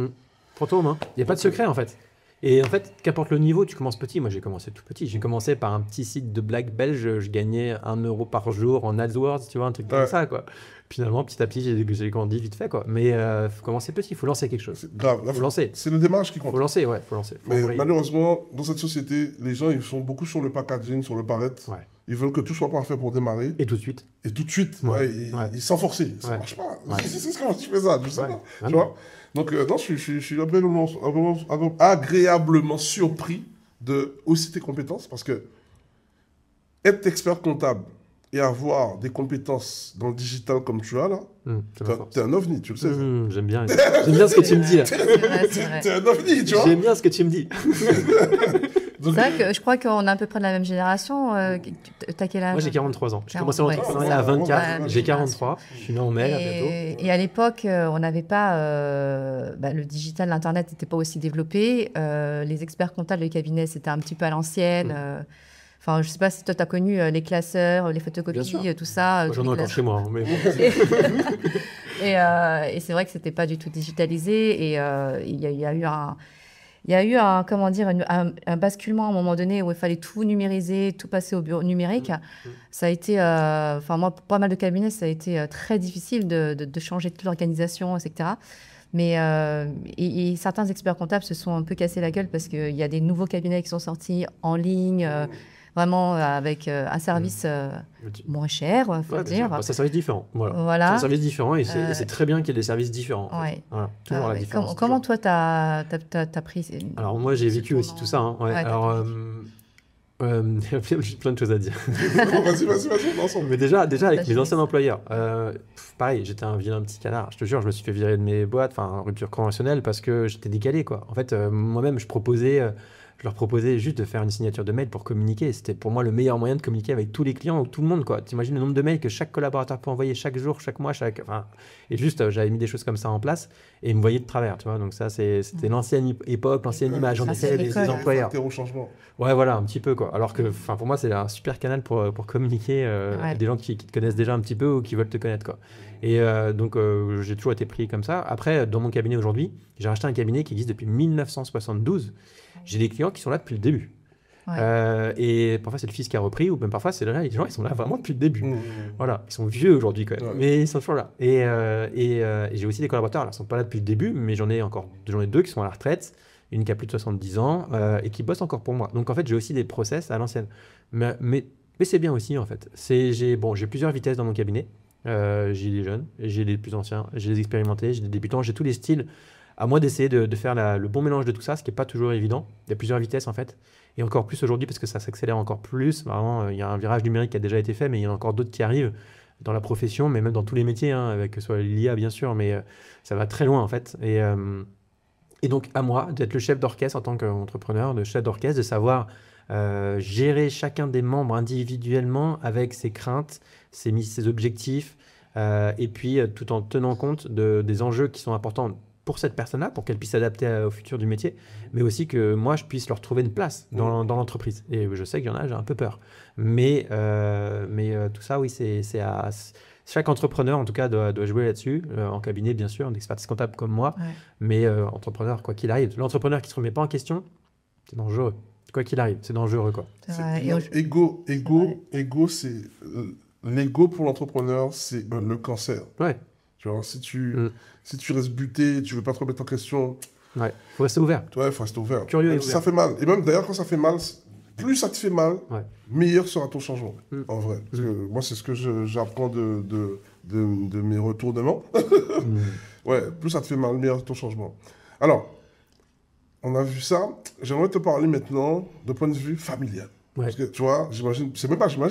Fantôme, hein. Il n'y a pas de secret, en fait. Et en fait, qu'importe le niveau, tu commences petit. Moi, j'ai commencé tout petit. J'ai commencé par un petit site de blagues belge. Je gagnais 1 € par jour en AdWords, tu vois, un truc comme ça, quoi. Finalement, petit à petit, j'ai grandi vite fait, quoi. Mais il faut commencer petit, il faut lancer quelque chose. Grave. Faut lancer. C'est le démarche qui compte. Faut lancer, ouais, faut lancer. Mais malheureusement, dans cette société, les gens, ils sont beaucoup sur le packaging, sur le paraître. Ouais. Ils veulent que tout soit parfait pour démarrer. Et tout de suite. Et tout de suite. Ils sans forcer. Ça ne marche pas. C'est comment tu fais ça, je sais pas. Tu vois. Donc, non, je suis agréablement surpris de aussi tes compétences parce que être expert comptable et avoir des compétences dans le digital comme tu as là, t'es un ovni, tu le sais. J'aime bien ce que tu me dis là. T'es un ovni, tu vois. J'aime bien ce que tu me dis. C'est vrai que je crois qu'on est à peu près de la même génération. T'as quel âge? Moi, j'ai 43 ans. J'ai commencé l'entrepreneuriat à 24. J'ai 43. Je suis né en mai, bientôt. Et à l'époque, on n'avait pas... le digital, l'Internet n'était pas aussi développé. Les experts comptables, les cabinets, c'était un petit peu à l'ancienne. Enfin, je ne sais pas si toi, tu as connu les classeurs, les photocopies, tout ça. Moi, j'en ai encore chez moi. Mais... et c'est vrai que ce n'était pas du tout digitalisé. Et il y a eu un basculement à un moment donné où il fallait tout numériser, tout passer au bureau numérique. Ça a été, moi, pour pas mal de cabinets, ça a été très difficile de changer toute l'organisation, etc. Mais et certains experts comptables se sont un peu cassés la gueule parce qu'il y a des nouveaux cabinets qui sont sortis en ligne, vraiment avec un service moins cher, il faut dire. C'est un service différent. Voilà. C'est un service différent et c'est très bien qu'il y ait des services différents. En fait. Voilà. Toujours la différence. Comment toi, tu as pris... Alors moi, j'ai vécu aussi tout ça. Alors, j'ai plein de choses à dire. Vas-y, ensemble. Mais déjà avec mes anciens employeurs, pareil, j'étais un vilain petit canard. Je te jure, je me suis fait virer de mes boîtes, rupture conventionnelle, parce que j'étais décalé, quoi. En fait, moi-même, je leur proposais juste de faire une signature de mail pour communiquer. C'était pour moi le meilleur moyen de communiquer avec tous les clients ou tout le monde, quoi. T'imagines le nombre de mails que chaque collaborateur peut envoyer chaque jour, chaque mois, et juste, j'avais mis des choses comme ça en place et ils me voyaient de travers, tu vois. Donc ça, c'était l'ancienne époque, l'ancienne image. On essayait des employeurs. Au changement. Ouais, voilà, un petit peu, quoi. Alors que, pour moi, c'est un super canal pour communiquer avec des gens qui te connaissent déjà un petit peu ou qui veulent te connaître, quoi. Et donc, j'ai toujours été pris comme ça. Après, dans mon cabinet aujourd'hui, j'ai racheté un cabinet qui existe depuis 1972. J'ai des clients qui sont là depuis le début. Et parfois, c'est le fils qui a repris, ou même parfois, c'est là, les gens, ils sont là vraiment depuis le début. Voilà, ils sont vieux aujourd'hui, quand même, mais ils sont toujours là. Et j'ai aussi des collaborateurs, alors, ils ne sont pas là depuis le début, mais j'en ai deux qui sont à la retraite, une qui a plus de 70 ans, et qui bosse encore pour moi. Donc, en fait, j'ai aussi des process à l'ancienne. Mais c'est bien aussi, en fait. J'ai plusieurs vitesses dans mon cabinet. J'ai des jeunes, j'ai des plus anciens, j'ai des expérimentés, j'ai des débutants, j'ai tous les styles. À moi d'essayer de faire le bon mélange de tout ça, ce qui n'est pas toujours évident. Il y a plusieurs vitesses en fait. Et encore plus aujourd'hui parce que ça s'accélère encore plus. Vraiment, il y a un virage numérique qui a déjà été fait, mais il y en a encore d'autres qui arrivent dans la profession, mais même dans tous les métiers, hein, avec soit l'IA bien sûr, mais ça va très loin en fait. Et donc à moi d'être le chef d'orchestre en tant qu'entrepreneur, de chef d'orchestre, de savoir gérer chacun des membres individuellement avec ses craintes, ses objectifs, et puis tout en tenant compte des enjeux qui sont importants pour cette personne-là, pour qu'elle puisse s'adapter au futur du métier, mais aussi que moi, je puisse leur trouver une place dans l'entreprise. Et je sais qu'il y en a, j'ai un peu peur. Mais tout ça, oui, c'est à... Chaque entrepreneur, en tout cas, doit jouer là-dessus, en cabinet, bien sûr, d'expertise comptable comme moi, mais entrepreneur, quoi qu'il arrive. L'entrepreneur qui ne se remet pas en question, c'est dangereux. Quoi qu'il arrive, c'est dangereux, quoi. Ego, c'est... L'ego pour l'entrepreneur, c'est le cancer. Ouais. Tu vois, si tu restes buté, tu ne veux pas te remettre en question... Ouais, il faut rester ouvert. Ouais, il faut rester ouvert. Curieux et ouvert. Ça fait mal. Et même d'ailleurs, quand ça fait mal, plus ça te fait mal, meilleur sera ton changement, en vrai. Parce que moi, c'est ce que j'apprends de mes retournements. Ouais, plus ça te fait mal, meilleur ton changement. Alors, on a vu ça. J'aimerais te parler maintenant d'un point de vue familial. Ouais. Parce que, tu vois, j'imagine,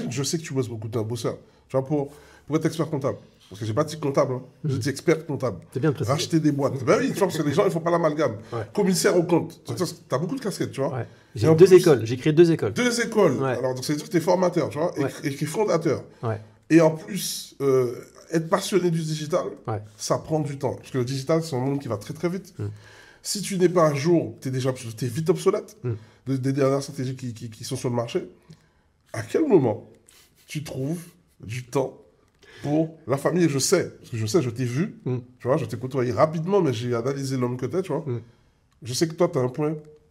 je sais que tu bosses beaucoup, tu es un bosseur. Tu vois, pour être expert comptable. Parce que j'ai pas dit comptable, hein. J'ai dit expert comptable. C'est bien de préciser. Racheter des boîtes. Ben oui, tu vois, parce que les gens, ils font pas l'amalgame. Commissaire au compte. Tu as beaucoup de casquettes, tu vois. Ouais. J'ai deux écoles. J'ai créé 2 écoles. 2 écoles. Ouais. Alors, donc, ça veut dire que tu es formateur, tu vois, et fondateur. Ouais. Et en plus, être passionné du digital, ça prend du temps. Parce que le digital, c'est un monde qui va très, très vite. Si tu n'es pas à jour, tu es vite obsolète des dernières stratégies qui sont sur le marché. À quel moment tu trouves du temps pour la famille? Et je sais, parce que je t'ai vu, tu vois, je t'ai côtoyé rapidement, mais j'ai analysé l'homme que tu es, tu vois. Je sais que toi,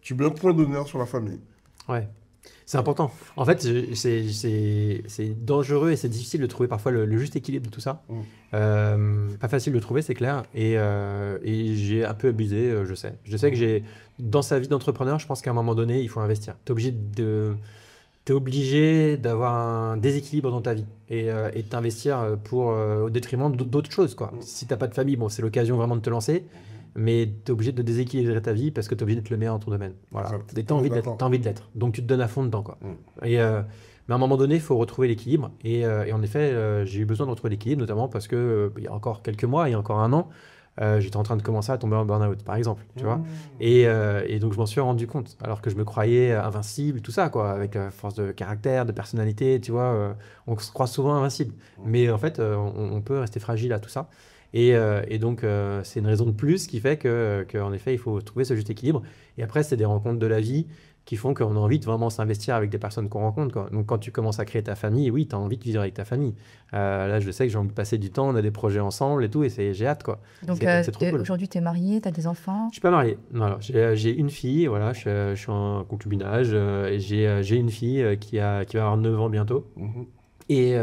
tu mets un point d'honneur sur la famille. Ouais, c'est important. En fait, c'est dangereux et c'est difficile de trouver parfois le juste équilibre de tout ça. Pas facile de trouver, c'est clair. Et j'ai un peu abusé, je sais. Je sais que dans sa vie d'entrepreneur, je pense qu'à un moment donné, il faut investir. T'es obligé d'avoir un déséquilibre dans ta vie et de t'investir au détriment d'autres choses, quoi. Si t'as pas de famille, bon, c'est l'occasion vraiment de te lancer, mais t'es obligé de déséquilibrer ta vie parce que t'es obligé d'être le meilleur dans ton domaine. Voilà. Et t'as envie de l'être. Donc tu te donnes à fond dedans, quoi. Mais à un moment donné, il faut retrouver l'équilibre. Et en effet, j'ai eu besoin de retrouver l'équilibre, notamment parce que il y a encore quelques mois, il y a encore un an, j'étais en train de commencer à tomber en burn-out, par exemple, tu vois. Et donc, je m'en suis rendu compte, alors que je me croyais invincible, tout ça, quoi, avec force de caractère, de personnalité, tu vois. On se croit souvent invincible. Mais en fait, on peut rester fragile à tout ça. Et donc, c'est une raison de plus qui fait qu'en effet, il faut trouver ce juste équilibre. Et après, c'est des rencontres de la vie qui font qu'on a envie de vraiment s'investir avec des personnes qu'on rencontre, quoi. Donc, quand tu commences à créer ta famille, oui, tu as envie de vivre avec ta famille. Là, je sais que j'ai envie de passer du temps, on a des projets ensemble et tout, et j'ai hâte, quoi. Donc, c'est trop cool. Aujourd'hui, tu es marié, tu as des enfants? Je suis pas marié. Non, j'ai une fille, voilà, je suis en concubinage, et j'ai une fille qui va avoir 9 ans bientôt, et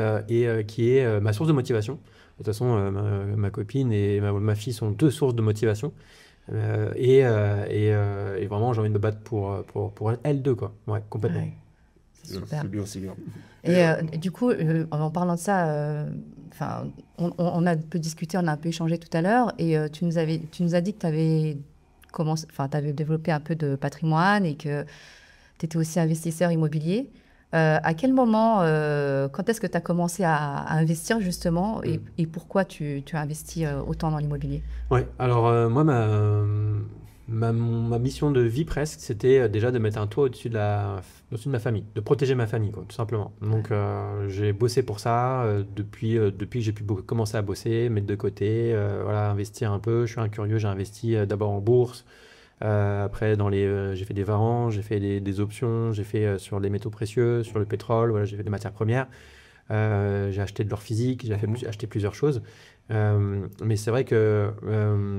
qui est ma source de motivation. De toute façon, ma copine et ma fille sont 2 sources de motivation. Et vraiment, j'ai envie de me battre pour elles deux, quoi. Ouais, complètement. Ouais. C'est bien, c'est bien. Et du coup, en parlant de ça, on a un peu discuté, on a un peu échangé tout à l'heure, et tu nous as dit que tu avais développé un peu de patrimoine et que tu étais aussi investisseur immobilier. À quel moment, quand est-ce que tu as commencé à investir justement, et pourquoi tu as investi autant dans l'immobilier? Oui, alors moi, ma mission de vie presque, c'était déjà de mettre un toit au-dessus de ma famille, de protéger ma famille, quoi, tout simplement. Donc j'ai bossé pour ça depuis que j'ai pu commencer à bosser, mettre de côté, voilà, investir un peu. Je suis un curieux, j'ai investi d'abord en bourse. Après, j'ai fait des varans, j'ai fait des options, j'ai fait sur les métaux précieux, sur le pétrole, voilà, j'ai fait des matières premières. J'ai acheté de l'or physique, j'ai acheté plusieurs choses. Mais c'est vrai que,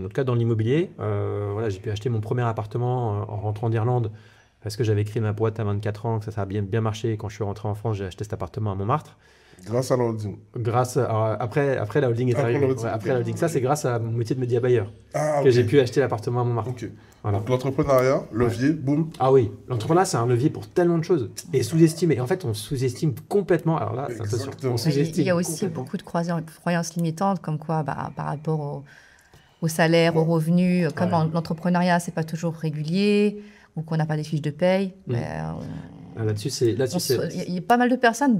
en tout cas dans l'immobilier, voilà, j'ai pu acheter mon premier appartement en rentrant d'Irlande parce que j'avais créé ma boîte à 24 ans, que ça a bien marché. Et quand je suis rentré en France, j'ai acheté cet appartement à Montmartre. Grâce à la holding. Après la holding est arrivée. Après la holding, ça c'est grâce à mon métier de média buyer que j'ai pu acheter l'appartement à Montmartre. Ok. Voilà. Donc l'entrepreneuriat, levier, boum. Ah oui, l'entrepreneuriat c'est un levier pour tellement de choses et sous-estimé. Et en fait, on sous-estime complètement. Alors là, attention, on sous-estime. Il y a aussi beaucoup de croyances limitantes, comme quoi par rapport au salaire, aux revenus, comme l'entrepreneuriat c'est pas toujours régulier ou qu'on n'a pas des fiches de paye. Là-dessus, il y a pas mal de personnes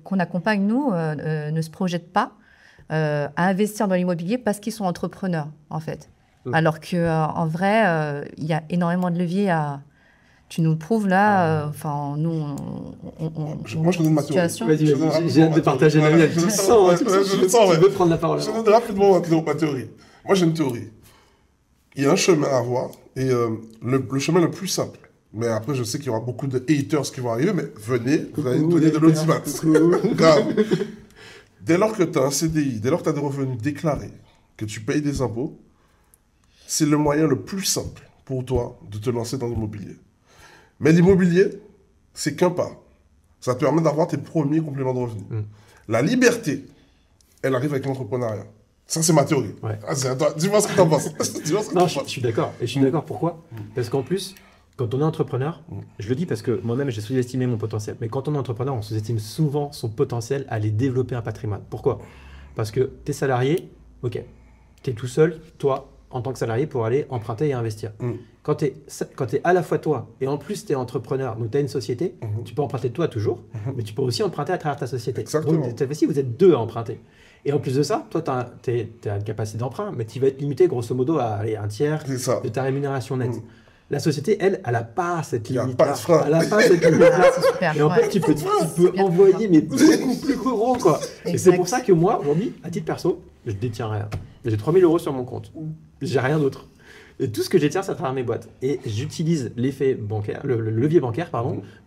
qu'on accompagne, nous, ne se projettent pas à investir dans l'immobilier parce qu'ils sont entrepreneurs, en fait. Alors qu'en vrai, il y a énormément de leviers à... Tu nous le prouves là, nous, moi, je te donne ma théorie. Vas-y, j'ai hâte de partager la mienne. Je le sens, tu veux prendre la parole. Je te donne rapidement ma théorie. Moi, j'ai une théorie. Il y a un chemin à avoir, et le chemin le plus simple. Mais après, je sais qu'il y aura beaucoup de haters qui vont arriver, mais venez, vous allez nous donner de l'audimat. Grave. Dès lors que tu as un CDI, dès lors que tu as des revenus déclarés, que tu payes des impôts, c'est le moyen le plus simple pour toi de te lancer dans l'immobilier. Mais l'immobilier, c'est qu'un pas. Ça te permet d'avoir tes premiers compléments de revenus. La liberté, elle arrive avec l'entrepreneuriat. Ça, c'est ma théorie. Ouais. Dis-moi ce que tu en penses. Non, je suis d'accord. Et je suis d'accord. Pourquoi ? Parce qu'en plus, quand on est entrepreneur, je le dis parce que moi-même, j'ai sous-estimé mon potentiel. Mais quand on est entrepreneur, on sous-estime souvent son potentiel à aller développer un patrimoine. Pourquoi ? Parce que tu es salarié, ok. Tu es tout seul, toi, en tant que salarié, pour aller emprunter et investir. Quand tu es à la fois toi et en plus tu es entrepreneur, donc tu as une société, tu peux emprunter toi toujours, mais tu peux aussi emprunter à travers ta société. Exactement. Donc cette fois-ci, vous êtes deux à emprunter. Et en plus de ça, toi, tu as une capacité d'emprunt, mais tu vas être limité grosso modo à un tiers de ta rémunération nette. La société, elle n'a pas cette limite-là. Elle n'a pas cette limite-là. Et en fait, tu peux envoyer, mais beaucoup plus gros, quoi. Et c'est pour ça que moi, aujourd'hui, à titre perso, je ne détiens rien. J'ai 3 000 € sur mon compte. J'ai rien d'autre. Et tout ce que je détiens, c'est à travers mes boîtes. Et j'utilise l'effet bancaire, le levier bancaire,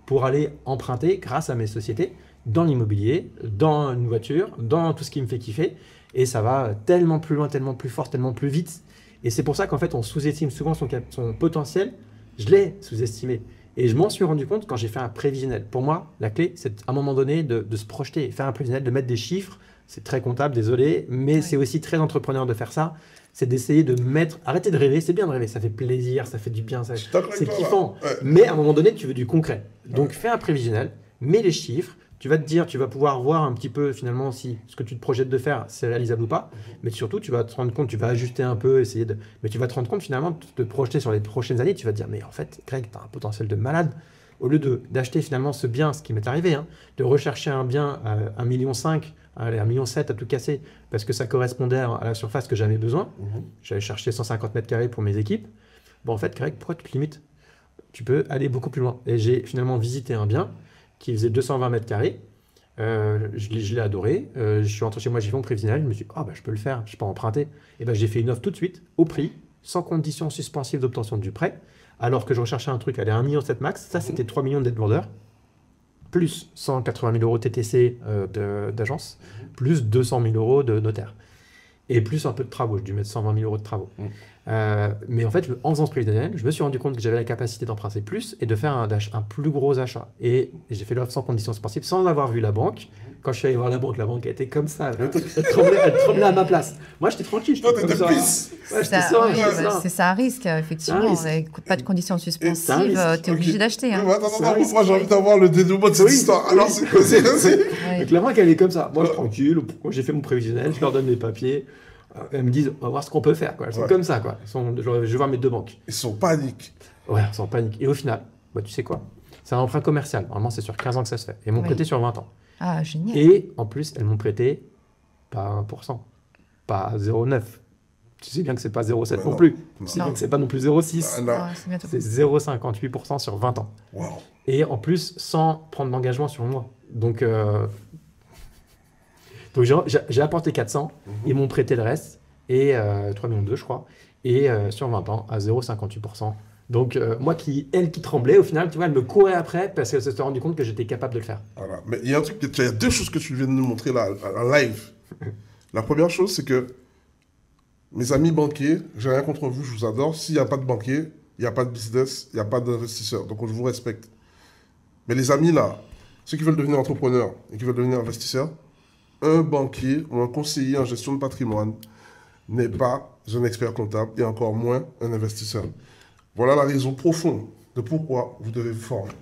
pour aller emprunter grâce à mes sociétés dans l'immobilier, dans une voiture, dans tout ce qui me fait kiffer. Et ça va tellement plus loin, tellement plus fort, tellement plus vite. Et c'est pour ça qu'en fait, on sous-estime souvent son potentiel. Je l'ai sous-estimé. Et je m'en suis rendu compte quand j'ai fait un prévisionnel. Pour moi, la clé, c'est à un moment donné de se projeter, faire un prévisionnel, de mettre des chiffres. C'est très comptable, désolé, mais c'est aussi très entrepreneur de faire ça. C'est d'essayer de mettre... Arrêtez de rêver, c'est bien de rêver, ça fait plaisir, ça fait du bien, c'est kiffant. Ouais. Mais à un moment donné, tu veux du concret. Donc fais un prévisionnel, mets les chiffres, tu vas te dire, tu vas pouvoir voir un petit peu finalement si ce que tu te projettes de faire, c'est réalisable ou pas. Mais surtout, tu vas te rendre compte, tu vas ajuster un peu, mais tu vas te rendre compte finalement, de te projeter sur les prochaines années, tu vas te dire, mais en fait, Greg, tu as un potentiel de malade. Au lieu d'acheter finalement ce bien, ce qui m'est arrivé, de rechercher un bien à 1,5 million, allez, 1,7 million à tout casser, parce que ça correspondait à la surface que j'avais besoin. J'avais cherché 150 mètres carrés pour mes équipes. Bon, en fait, Greg, pourquoi tu te limites ? Tu peux aller beaucoup plus loin. Et j'ai finalement visité un bien qui faisait 220 mètres carrés. Je l'ai adoré. Je suis rentré chez moi, j'ai fait mon prévisionnel. Je me suis dit, je peux le faire, je peux emprunter. Et j'ai fait une offre tout de suite, au prix, sans condition suspensive d'obtention du prêt, alors que je recherchais un truc, allez, 1,7 million max. Ça, c'était 3 millions d'aides vendeurs, plus 180 000 € TTC d'agence, plus 200 000 € de notaire. Et plus un peu de travaux, j'ai dû mettre 120 000 € de travaux. Mais en fait, en faisant ce prévisionnel, je me suis rendu compte que j'avais la capacité d'emprunter plus et de faire un plus gros achat. Et j'ai fait l'offre sans condition suspensive, sans avoir vu la banque. Quand je suis allé voir la banque a été comme ça. Elle tremblait à ma place. Moi, j'étais tranquille. Toi, t'étais pisse. C'est ça un risque, effectivement. Pas de conditions suspensives, tu es obligé d'acheter. Attends, moi, j'ai envie d'avoir le dénouement de cette histoire. Alors, c'est quoi Donc la banque, elle est comme ça. Moi, je suis tranquille. J'ai fait mon prévisionnel, je leur donne mes papiers. Elles me disent, on va voir ce qu'on peut faire. Elles sont comme ça. Je vais voir mes deux banques. Ils sont en panique. Ouais, ils sont en panique. Et au final, tu sais quoi ? C'est un emprunt commercial. Normalement, c'est sur 15 ans que ça se fait. Ils m'ont prêté sur 20 ans. Ah, génial. Et en plus, elles m'ont prêté pas 1%, pas 0,9. Tu sais bien que c'est pas 0,7 non plus. Tu sais bien que c'est pas non plus 0,6. C'est 0,58% sur 20 ans. Wow. Et en plus, sans prendre d'engagement sur moi. Donc j'ai apporté 400, ils m'ont prêté le reste, et 3,2 millions, je crois, et sur 20 ans, à 0,58%. Donc, moi qui tremblait, au final, tu vois, elle me courait après parce qu'elle s'était rendue compte que j'étais capable de le faire. Voilà. Mais il y a deux choses que tu viens de nous montrer là, en live. La première chose, c'est que mes amis banquiers, j'ai rien contre vous, je vous adore. S'il n'y a pas de banquier, il n'y a pas de business, il n'y a pas d'investisseur. Donc, je vous respecte. Mais les amis, là, ceux qui veulent devenir entrepreneurs et qui veulent devenir investisseurs, un banquier ou un conseiller en gestion de patrimoine n'est pas un expert comptable et encore moins un investisseur. Voilà la raison profonde de pourquoi vous devez vous former.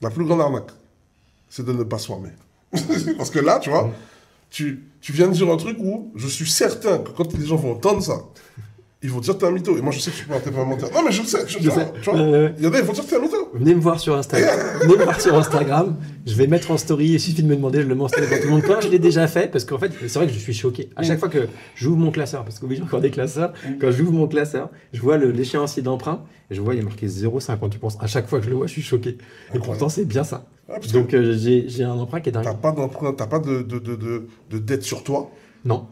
La plus grande arnaque, c'est de ne pas se former. Parce que là, tu vois, tu viens de dire un truc où je suis certain que quand les gens vont entendre ça, ils vont dire que t'es un mytho. Et moi, je sais que tu peux pas mentir. Non, mais je sais. Tu vois, il y en a, ils vont dire que t'es un mytho. Venez me voir sur Instagram. Venez me voir sur Instagram. Je vais mettre en story. Il suffit de me demander, je le mets en story pour tout le monde. Quand je l'ai déjà fait, parce qu'en fait, c'est vrai que je suis choqué. À chaque fois que j'ouvre mon classeur, parce qu'obligé encore des classeurs, quand j'ouvre mon classeur, je vois l'échéancier d'emprunt et je vois, il est marqué 0,50. Tu penses, à chaque fois que je le vois, je suis choqué. Et pourtant, c'est bien ça. Donc, j'ai un emprunt qui est dingue. T'as pas d'emprunt, t'as pas de dette sur toi. Non.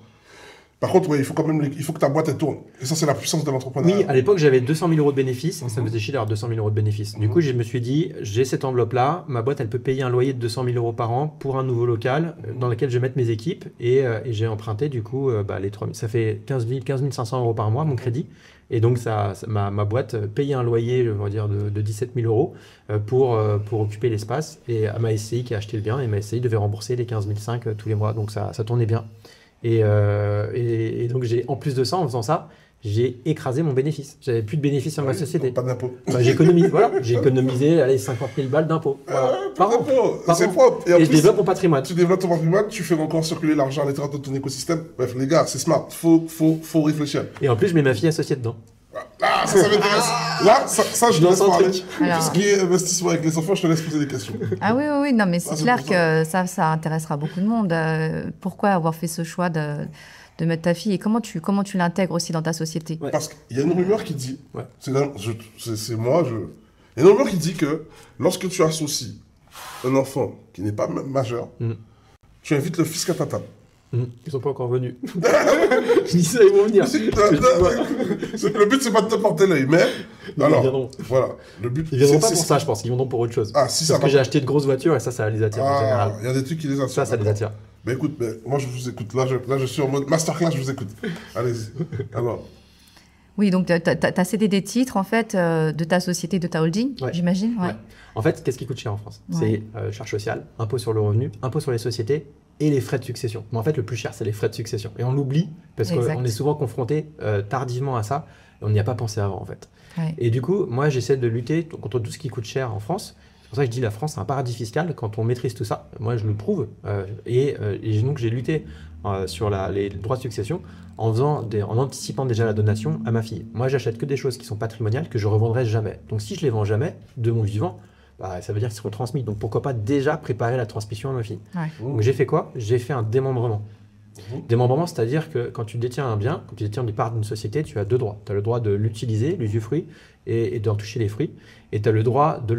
Par contre, ouais, il faut que ta boîte elle tourne. Et ça, c'est la puissance de l'entrepreneuriat. Oui, à l'époque, j'avais 200 000 euros de bénéfices. Ça me faisait chier d'avoir 200 000 euros de bénéfices. Du coup, je me suis dit, j'ai cette enveloppe-là. Ma boîte, elle peut payer un loyer de 200 000 euros par an pour un nouveau local dans lequel je vais mettre mes équipes. Et j'ai emprunté, du coup, les 3 000. Ça fait 15 500 euros par mois, mon crédit. Et donc, ma boîte payait un loyer, on va dire, de 17 000 euros pour occuper l'espace. Et à ma SCI qui a acheté le bien. Et ma SCI devait rembourser les 15 500 tous les mois. Donc, ça tournait bien. Et donc, en plus de ça, en faisant ça, j'ai écrasé mon bénéfice. J'avais plus de bénéfice sur ma société. Pas d'impôt. J'ai économisé, j'ai économisé 50 000 balles d'impôt. Voilà. Par an. C'est propre. Et je développe mon patrimoine. Tu développes ton patrimoine, tu fais encore circuler l'argent à l'intérieur de ton écosystème. Bref, les gars, c'est smart. Faut réfléchir. Et en plus, je mets ma fille associée dedans. Ah, ça m'intéresse. Là, ça, je te laisse parler. Alors... Tout ce qui est investissement avec les enfants, je te laisse poser des questions. Ah oui, non, mais c'est clair que ça intéressera beaucoup de monde. Pourquoi avoir fait ce choix de mettre ta fille et comment tu l'intègres aussi dans ta société? Parce qu'il y a une rumeur qui dit, c'est moi, il y a une rumeur qui dit que lorsque tu associes un enfant qui n'est pas majeur, tu invites le fisc à ta table. Ils sont pas encore venus. Je dis ça, ils vont venir. Le but, c'est pas de te porter l'œil, mais... Alors, voilà. Le but, ils viendront pas pour ça, je pense. Ils viendront pour autre chose. Ah, si ça. Parce que j'ai acheté de grosses voitures et ça les attire en général. Il y a des trucs qui les attirent. Ça les attire. Mais écoute, moi, je vous écoute. Là, je suis en mode masterclass, je vous écoute. Allez-y. Alors... Oui, donc tu as cédé des titres, en fait, de ta société, de ta holding, j'imagine. Ouais. En fait, qu'est-ce qui coûte cher en France? C'est charges sociales, impôt sur le revenu, impôt sur les sociétés et les frais de succession. Mais en fait, le plus cher, c'est les frais de succession. Et on l'oublie parce qu'on est souvent confronté tardivement à ça et on n'y a pas pensé avant, en fait. Ouais. Et du coup, moi, j'essaie de lutter contre tout ce qui coûte cher en France. C'est pour ça que je dis la France, c'est un paradis fiscal. Quand on maîtrise tout ça, moi, je le prouve. Et donc, j'ai lutté sur les droits de succession en anticipant déjà la donation à ma fille. Moi, j'achète que des choses qui sont patrimoniales que je revendrai jamais. Donc, si je les vends jamais de mon vivant, ça veut dire qu'ils seront transmis. Donc, pourquoi pas déjà préparer la transmission à ma fille. Donc, j'ai fait quoi? J'ai fait un démembrement. Démembrement, c'est-à-dire que quand tu détiens un bien, quand tu détiens des parts d'une société, tu as deux droits. Tu as le droit de l'utiliser, l'usufruit, et d'en toucher les fruits. Et tu as le droit de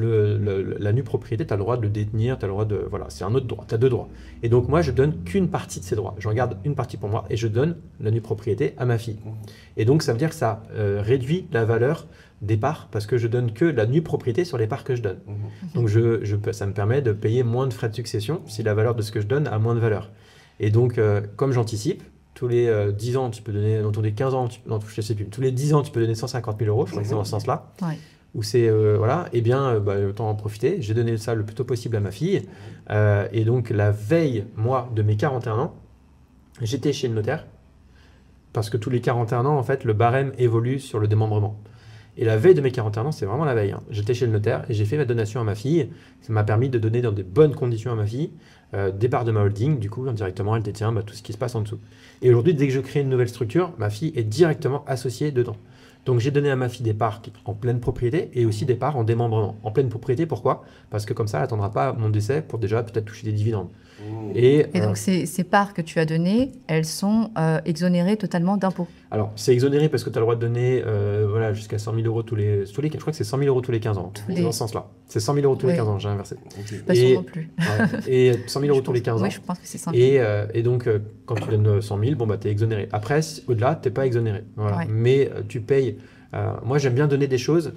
la nue propriété, tu as le droit de le détenir, tu as le droit de... Voilà, c'est un autre droit, tu as deux droits. Et donc moi, je donne qu'une partie de ces droits. J'en garde une partie pour moi et je donne la nue propriété à ma fille. Et donc ça veut dire que ça réduit la valeur des parts parce que je donne que la nue propriété sur les parts que je donne. Donc ça me permet de payer moins de frais de succession si la valeur de ce que je donne a moins de valeur. Et donc, comme j'anticipe, tous les 10 ans, tu peux donner, tous les 15 ans, je sais plus, tous les 10 ans, tu peux donner 150 000 euros, je crois que c'est dans ce sens-là. Ouais. Où c'est, voilà, et bien, autant en profiter. J'ai donné ça le plus tôt possible à ma fille. Et donc, la veille, moi, de mes 41 ans, j'étais chez le notaire. Parce que tous les 41 ans, en fait, le barème évolue sur le démembrement. Et la veille de mes 41 ans, c'est vraiment la veille. J'étais chez le notaire et j'ai fait ma donation à ma fille. Ça m'a permis de donner dans des bonnes conditions à ma fille des parts de ma holding. Du coup, indirectement, elle détient tout ce qui se passe en dessous. Et aujourd'hui, dès que je crée une nouvelle structure, ma fille est directement associée dedans. Donc, j'ai donné à ma fille des parts en pleine propriété et aussi des parts en démembrement. En pleine propriété, pourquoi? Parce que comme ça, elle n'attendra pas mon décès pour déjà peut-être toucher des dividendes. Et donc, ces parts que tu as données, elles sont exonérées totalement d'impôts? Alors, c'est exonéré parce que tu as le droit de donner jusqu'à 100 000 euros tous les... Je crois que c'est 100 000 euros tous les 15 ans. Dans ce sens-là. C'est 100 000 euros tous les 15 ans, j'ai inversé. Pas sûr non plus. Et 100 000 euros tous les 15 ans. Oui, je pense que c'est 100 000. Et donc, quand tu donnes 100 000, tu es exonéré. Après, au-delà, tu n'es pas exonéré. Voilà. Ouais. Mais tu payes... moi, j'aime bien donner des choses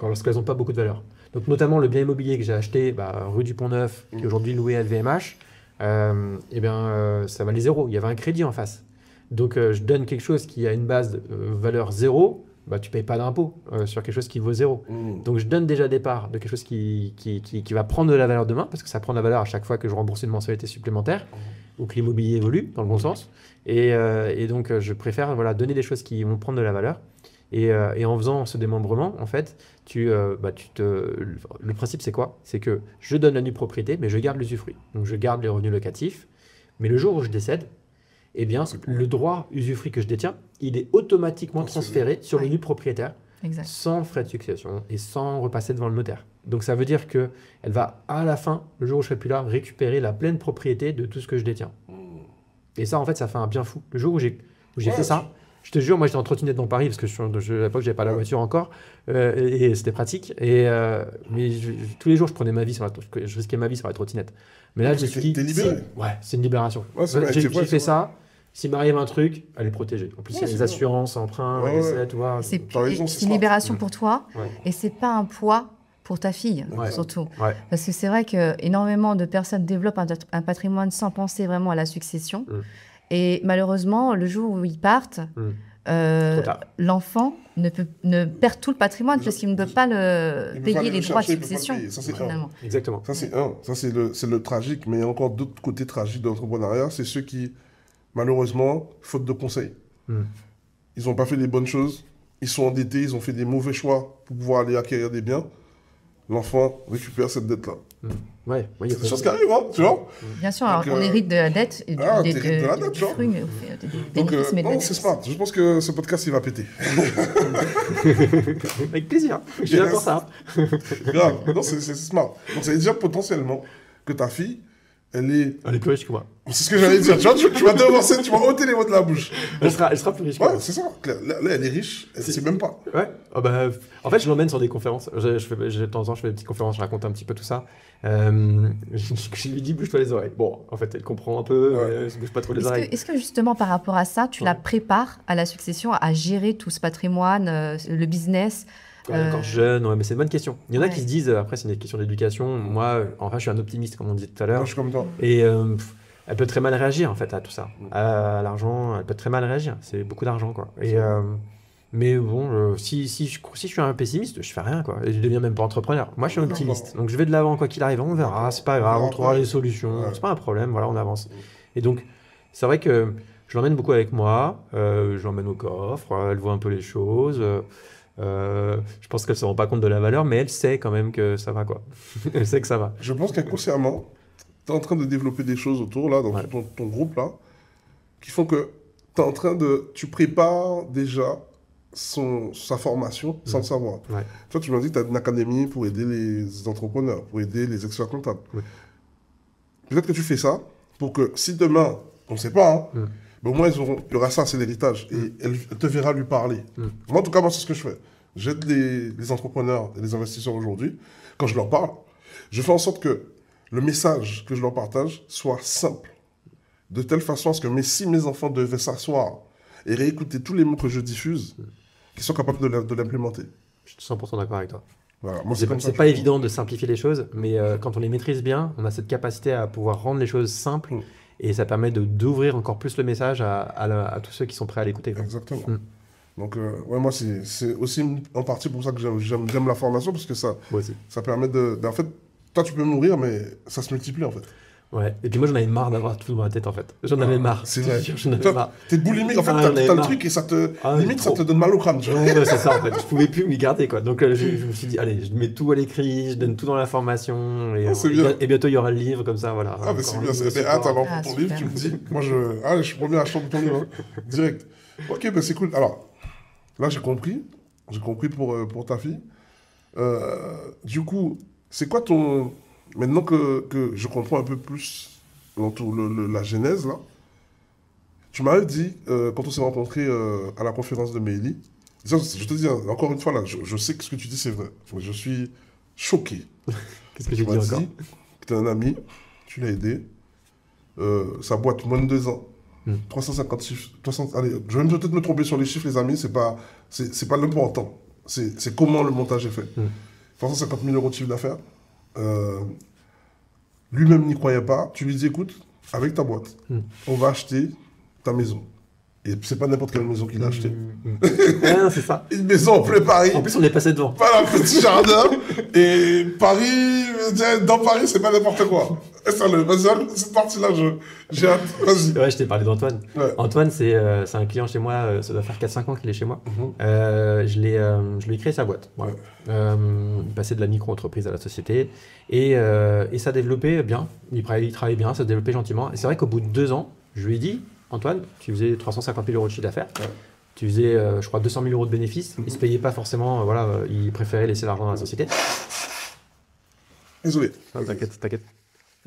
lorsqu'elles n'ont pas beaucoup de valeur. Donc, notamment le bien immobilier que j'ai acheté rue du Pont-Neuf, qui est aujourd'hui loué à LVMH, ça valait 0. Il y avait un crédit en face. Donc, je donne quelque chose qui a une base de valeur 0, tu ne payes pas d'impôt sur quelque chose qui vaut 0. Donc je donne déjà des parts de quelque chose qui va prendre de la valeur demain, parce que ça prend de la valeur à chaque fois que je rembourse une mensualité supplémentaire, ou que l'immobilier évolue dans le bon sens. Et donc je préfère donner des choses qui vont prendre de la valeur. Et en faisant ce démembrement, en fait, le principe c'est quoi? C'est que je donne la nue propriété, mais je garde l'usufruit. Donc je garde les revenus locatifs, mais le jour où je décède, eh bien, le droit usufruit que je détiens, il est automatiquement transféré sur le nu propriétaire, sans frais de succession et sans repasser devant le notaire. Donc ça veut dire qu'elle va, à la fin, le jour où je ne serai plus là, récupérer la pleine propriété de tout ce que je détiens. Et ça, en fait, ça fait un bien fou. Le jour où j'ai fait ça, je te jure, moi j'étais en trottinette dans Paris, parce que à l'époque, je n'avais pas la voiture encore, et c'était pratique. Mais tous les jours, je prenais ma vie je risquais ma vie sur la trottinette. Mais là, je me suis dit, t'es libéré. C'est une libération. J'ai fait ça. S'il m'arrive un truc, elle est protégée. En plus, il y a les assurances, emprunts, tu vois. C'est une libération pour toi, et c'est pas un poids pour ta fille, surtout. Parce que c'est vrai qu'énormément de personnes développent un patrimoine sans penser vraiment à la succession. Et malheureusement, le jour où ils partent, l'enfant ne perd tout le patrimoine parce qu'il ne peut pas payer les droits de succession. Finalement. Exactement. Ça, c'est le tragique. Mais il y a encore d'autres côtés tragiques de l'entrepreneuriat. C'est ceux qui, malheureusement, faute de conseils, ils n'ont pas fait les bonnes choses. Ils sont endettés, ils ont fait des mauvais choix pour pouvoir aller acquérir des biens. L'enfant récupère cette dette-là. C'est des choses qui arrivent, hein, tu vois. Bien sûr, alors, on hérite de la dette et du fruit, donc, non, c'est smart. Je pense que ce podcast, il va péter. Avec plaisir. Je suis là pour ça. Grave. Non, c'est smart. Donc, ça veut dire potentiellement que ta fille, elle est plus riche que moi. C'est ce que j'allais dire. Tu vois, tu vas devancer, tu vas ôter les mots de la bouche. Elle sera plus riche que moi. Ouais, c'est ça. Là, elle est riche, elle ne sait même pas. Ouais. En fait, je l'emmène sur des conférences. De temps en temps, je fais des petites conférences, je raconte un petit peu tout ça. Je lui dis, bouge-toi les oreilles. Bon, en fait, elle comprend un peu, elle se bouge pas trop les oreilles. Est-ce que justement, par rapport à ça, tu la prépares à la succession, à gérer tout ce patrimoine, le business? Encore jeune, mais c'est une bonne question. Il y en a qui se disent, après c'est une question d'éducation, moi, enfin je suis un optimiste comme on disait tout à l'heure. Je suis comme toi. Et elle peut très mal réagir en fait à tout ça, à l'argent, elle peut très mal réagir, c'est beaucoup d'argent quoi. Mais bon, si je suis un pessimiste, je fais rien quoi, et je deviens même pas entrepreneur. Moi je suis un optimiste, donc je vais de l'avant quoi qu'il arrive, on verra, c'est pas grave, on trouvera les solutions, c'est pas un problème, voilà on avance. Et donc c'est vrai que je l'emmène beaucoup avec moi, je l'emmène au coffre, elle voit un peu les choses. Je pense qu'elle ne se rend pas compte de la valeur, mais elle sait quand même que ça va, quoi. Elle sait que ça va. Je pense qu'inconsciemment, tu es en train de développer des choses autour, là, dans ton groupe, là, qui font que tu prépares déjà sa formation sans le savoir. Toi, tu m'as dit que tu as une académie pour aider les entrepreneurs, pour aider les experts comptables. Peut-être que tu fais ça pour que si demain, on ne sait pas, mais au moins, il y aura ça, c'est l'héritage. Et elle te verra lui parler. Moi, en tout cas, c'est ce que je fais. J'aide les entrepreneurs et les investisseurs aujourd'hui. Quand je leur parle, je fais en sorte que le message que je leur partage soit simple. De telle façon à ce que si mes enfants devaient s'asseoir et réécouter tous les mots que je diffuse, qu'ils soient capables de l'implémenter. Je suis 100% d'accord avec toi. Voilà. C'est pas évident de simplifier les choses, mais quand on les maîtrise bien, on a cette capacité à pouvoir rendre les choses simples. Et ça permet d'ouvrir encore plus le message à tous ceux qui sont prêts à l'écouter. Exactement. Donc, moi, c'est aussi en partie pour ça que j'aime la formation, parce que ça permet en fait, toi, tu peux mourir, mais ça se multiplie, en fait. Ouais, et puis moi, j'en avais marre d'avoir tout dans la tête, en fait. J'en avais marre. C'est vrai. J'en avais marre. T'es boulimique, en fait, t'as le truc et ça te donne mal au crâne, tu vois. Ouais, c'est ça, en fait. Je pouvais plus m'y garder, quoi. Donc, je me suis dit, allez, je mets tout à l'écrit, je donne tout dans la formation. Et bientôt, il y aura le livre, comme ça, voilà. Ah, mais c'est bien. Mais alors, pour ton livre, tu me dis, moi, je suis premier à acheter ton livre, direct. Ok, ben c'est cool. Alors, là, j'ai compris pour ta fille. Du coup, c'est quoi ton... Maintenant que je comprends un peu plus la genèse, là, tu m'avais dit, quand on s'est rencontrés à la conférence de Meili, je te dis, encore une fois, là, je sais que ce que tu dis, c'est vrai. Je suis choqué. Qu'est-ce que tu dis encore? Dit que tu es un ami, tu l'as aidé, sa boîte, moins de 2 ans, 350 chiffres, allez, je vais peut-être me tromper sur les chiffres, les amis, c'est pas l'important. C'est comment le montage est fait. 350 000 € de chiffre d'affaires. Lui-même n'y croyait pas. Tu lui dis, écoute, avec ta boîte, on va acheter ta maison. Et c'est pas n'importe quelle maison qu'il a achetée. Ouais, c'est ça. Une maison en plein Paris. En plus, on est passé devant. Pas un petit jardin. Et Paris, dans Paris, c'est pas n'importe quoi. Cette partie-là, j'ai hâte. Vas-y. Ouais, je t'ai parlé d'Antoine. Ouais. Antoine, c'est un client chez moi, ça doit faire 4-5 ans qu'il est chez moi. Je lui ai créé sa boîte. Voilà. Il passait de la micro-entreprise à la société. Et ça développait bien. Il travaillait bien, ça se développait gentiment. Et c'est vrai qu'au bout de 2 ans, je lui ai dit, Antoine, tu faisais 350 000 euros de chiffre d'affaires. Ouais. Tu faisais, je crois, 200 000 euros de bénéfices. Il ne se payait pas forcément, il préférait laisser l'argent dans la société. Désolé. Non, t'inquiète.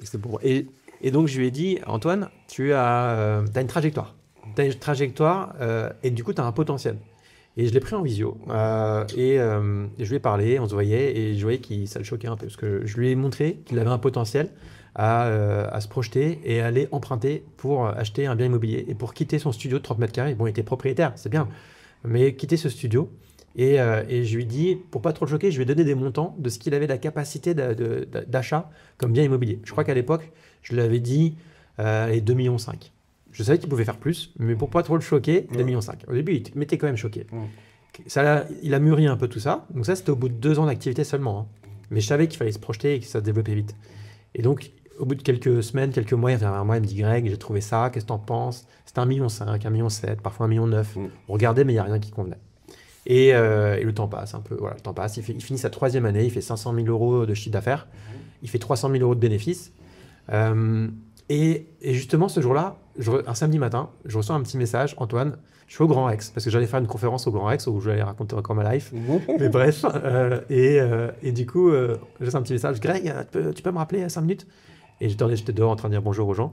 C'est pour moi. Et donc, je lui ai dit, Antoine, tu as une trajectoire. Tu as une trajectoire et du coup, tu as un potentiel. Et je l'ai pris en visio. Et je lui ai parlé, on se voyait, et je voyais que ça le choquait un peu. Parce que je lui ai montré qu'il avait un potentiel à se projeter et aller emprunter pour acheter un bien immobilier et pour quitter son studio de 30 mètres carrés. Bon, il était propriétaire, c'est bien, mais quitter ce studio. Et je lui ai dit, pour pas trop le choquer, je lui ai donné des montants de ce qu'il avait la capacité d'achat comme bien immobilier. Je crois qu'à l'époque, je lui avais dit 2,5 millions. Je savais qu'il pouvait faire plus, mais pour pas trop le choquer, 2,5 millions. Au début, il m'était quand même choqué. Il a mûri un peu tout ça. Donc ça, c'était au bout de 2 ans d'activité seulement. Hein. Mais je savais qu'il fallait se projeter et que ça se développait vite. Et donc, au bout de quelques semaines, quelques mois, il vient vers moi, il me dit, Greg, j'ai trouvé ça, qu'est-ce que t'en penses? C'était 1,5 million, 1,7 million, parfois 1,9 million. On regardait, mais il n'y a rien qui convenait. Et le temps passe un peu. Voilà, le temps passe. Il finit sa 3e année, il fait 500 000 euros de chiffre d'affaires, il fait 300 000 euros de bénéfices. Et justement, ce jour-là, un samedi matin, je reçois un petit message, Antoine, je suis au Grand Rex, parce que j'allais faire une conférence au Grand Rex où je vais aller raconter encore ma life. Mais bref, et du coup, j'ai un petit message, Greg, tu peux me rappeler à 5 minutes? Et j'étais dehors en train de dire bonjour aux gens.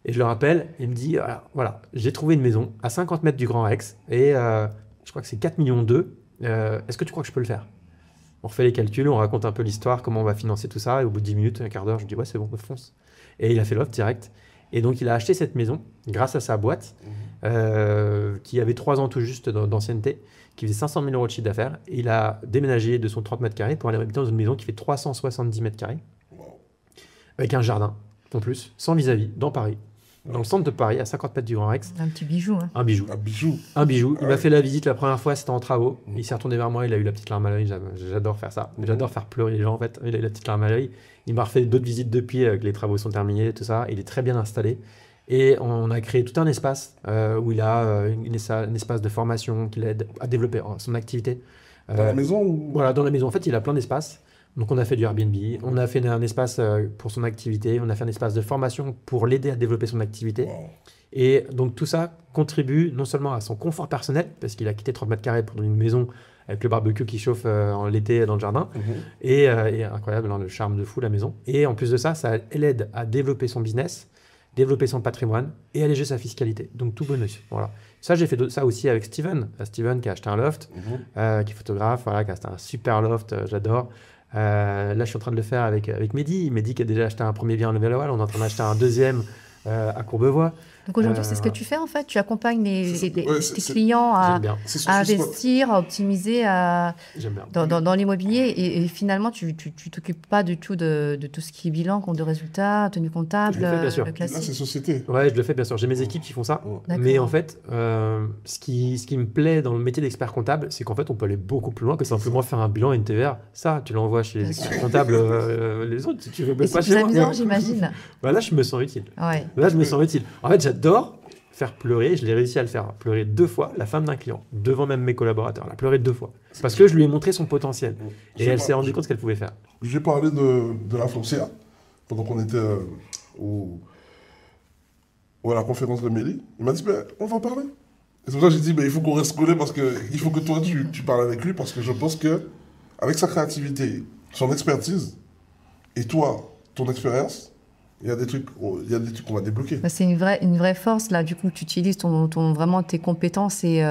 Et je le rappelle, il me dit, voilà, j'ai trouvé une maison à 50 mètres du Grand Rex, et je crois que c'est 4,2 millions. Est-ce que tu crois que je peux le faire? On refait les calculs, on raconte un peu l'histoire, comment on va financer tout ça. Et au bout de 10 minutes, un quart d'heure, je dis ouais, c'est bon, fonce. Et il a fait l'offre direct. Et donc, il a acheté cette maison grâce à sa boîte qui avait 3 ans tout juste d'ancienneté, qui faisait 500 000 euros de chiffre d'affaires. Il a déménagé de son 30 mètres carrés pour aller habiter dans une maison qui fait 370 mètres carrés, avec un jardin en plus, sans vis-à-vis, dans Paris. Dans le centre de Paris, à 50 mètres du Grand Rex. Un petit bijou. Hein. Un bijou. Il m'a fait la visite la première fois, c'était en travaux. Il s'est retourné vers moi, il a eu la petite larme à l'œil. J'adore faire ça. J'adore faire pleurer les gens en fait. Il a eu la petite larme à l'œil. Il m'a refait d'autres visites depuis, que les travaux sont terminés, tout ça. Il est très bien installé. Et on a créé tout un espace où il a un espace de formation qui l'aide à développer son activité. Dans la maison Voilà, dans la maison. En fait, il a plein d'espaces. Donc, on a fait du Airbnb, on a fait un espace pour son activité, on a fait un espace de formation pour l'aider à développer son activité. Wow. Et donc, tout ça contribue non seulement à son confort personnel, parce qu'il a quitté 30 mètres carrés pour une maison avec le barbecue qui chauffe en l'été dans le jardin, et incroyable, le charme de fou, la maison. Et en plus de ça, ça l'aide à développer son business, développer son patrimoine et alléger sa fiscalité. Donc, tout bonus. Voilà. Ça, j'ai fait ça aussi avec Steven. Steven qui a acheté un loft, qui est photographe, voilà, qui a acheté un super loft, j'adore. Là, je suis en train de le faire avec Mehdi. Mehdi qui a déjà acheté un premier bien à Levallois. On est en train d'acheter un deuxième à Courbevoie. Donc aujourd'hui, c'est ce que tu fais en fait. Tu accompagnes tes clients à investir, à optimiser dans l'immobilier et finalement, tu t'occupes pas du tout de tout ce qui est bilan, compte de résultats, tenue comptable, le classique. Là, c'est société. Ouais, je le fais bien sûr. J'ai mes équipes qui font ça. Mais en fait, ce qui me plaît dans le métier d'expert comptable, c'est qu'en fait, on peut aller beaucoup plus loin que simplement faire un bilan et une TVA. Ça, tu l'envoies chez les experts comptables, les autres, tu veux même pas chez moi. C'est amusant, j'imagine. Là, je me sens utile. Ouais. Là, je me sens utile. En fait, j'adore faire pleurer. Je l'ai réussi à le faire pleurer 2 fois, la femme d'un client, devant même mes collaborateurs. Elle a pleuré 2 fois. Parce que je lui ai montré son potentiel. Et elle s'est rendue compte ce qu'elle pouvait faire. J'ai parlé de la foncière pendant qu'on était à la conférence de Mélie. Il m'a dit, on va en parler. Et c'est pour ça que j'ai dit, il faut qu'on reste collé parce qu'il faut que toi, tu parles avec lui parce que je pense qu'avec sa créativité, son expertise et toi, ton expérience, il y a des trucs qu'on va débloquer. C'est une vraie force, là. Du coup, tu utilises vraiment tes compétences et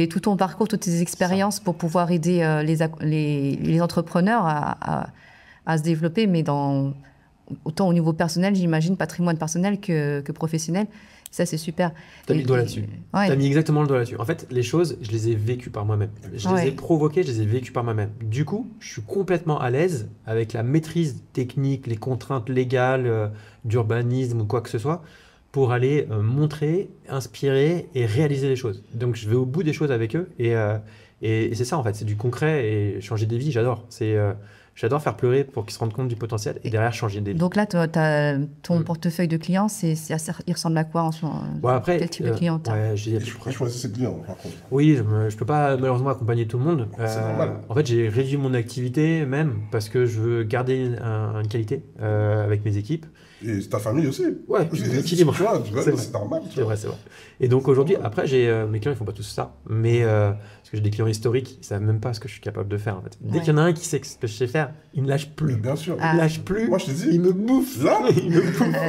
tout ton parcours, toutes tes expériences pour pouvoir aider les entrepreneurs à se développer, mais autant au niveau personnel, j'imagine, patrimoine personnel que professionnel. Ça, c'est super. Tu as mis le doigt là-dessus. Ouais. Tu as mis exactement le doigt là-dessus. En fait, les choses, je les ai vécues par moi-même. Je les ai provoquées, je les ai vécues par moi-même. Du coup, je suis complètement à l'aise avec la maîtrise technique, les contraintes légales, d'urbanisme ou quoi que ce soit, pour aller montrer, inspirer et réaliser les choses. Donc je vais au bout des choses avec eux et c'est ça en fait, c'est du concret et changer des vies, j'adore. J'adore faire pleurer pour qu'ils se rendent compte du potentiel et derrière changer des vies. Donc là, ton portefeuille de clients, il ressemble à quoi en ce moment? Après, quel type de client je choisis ses clients par contre. Oui, je ne peux pas malheureusement accompagner tout le monde. C'est normal. En fait, j'ai réduit mon activité même parce que je veux garder une qualité avec mes équipes. Et ta famille aussi. Ouais, l'équilibre. C'est normal. C'est vrai. Et donc aujourd'hui, après, mes clients, ils font pas tous ça, mais parce que j'ai des clients historiques, ils savent même pas ce que je suis capable de faire. En fait. Dès qu'il y en a un qui sait ce que je sais faire, il me lâche plus. Mais bien sûr. Il me lâche plus. Moi, je te dis. Il me bouffe. Là,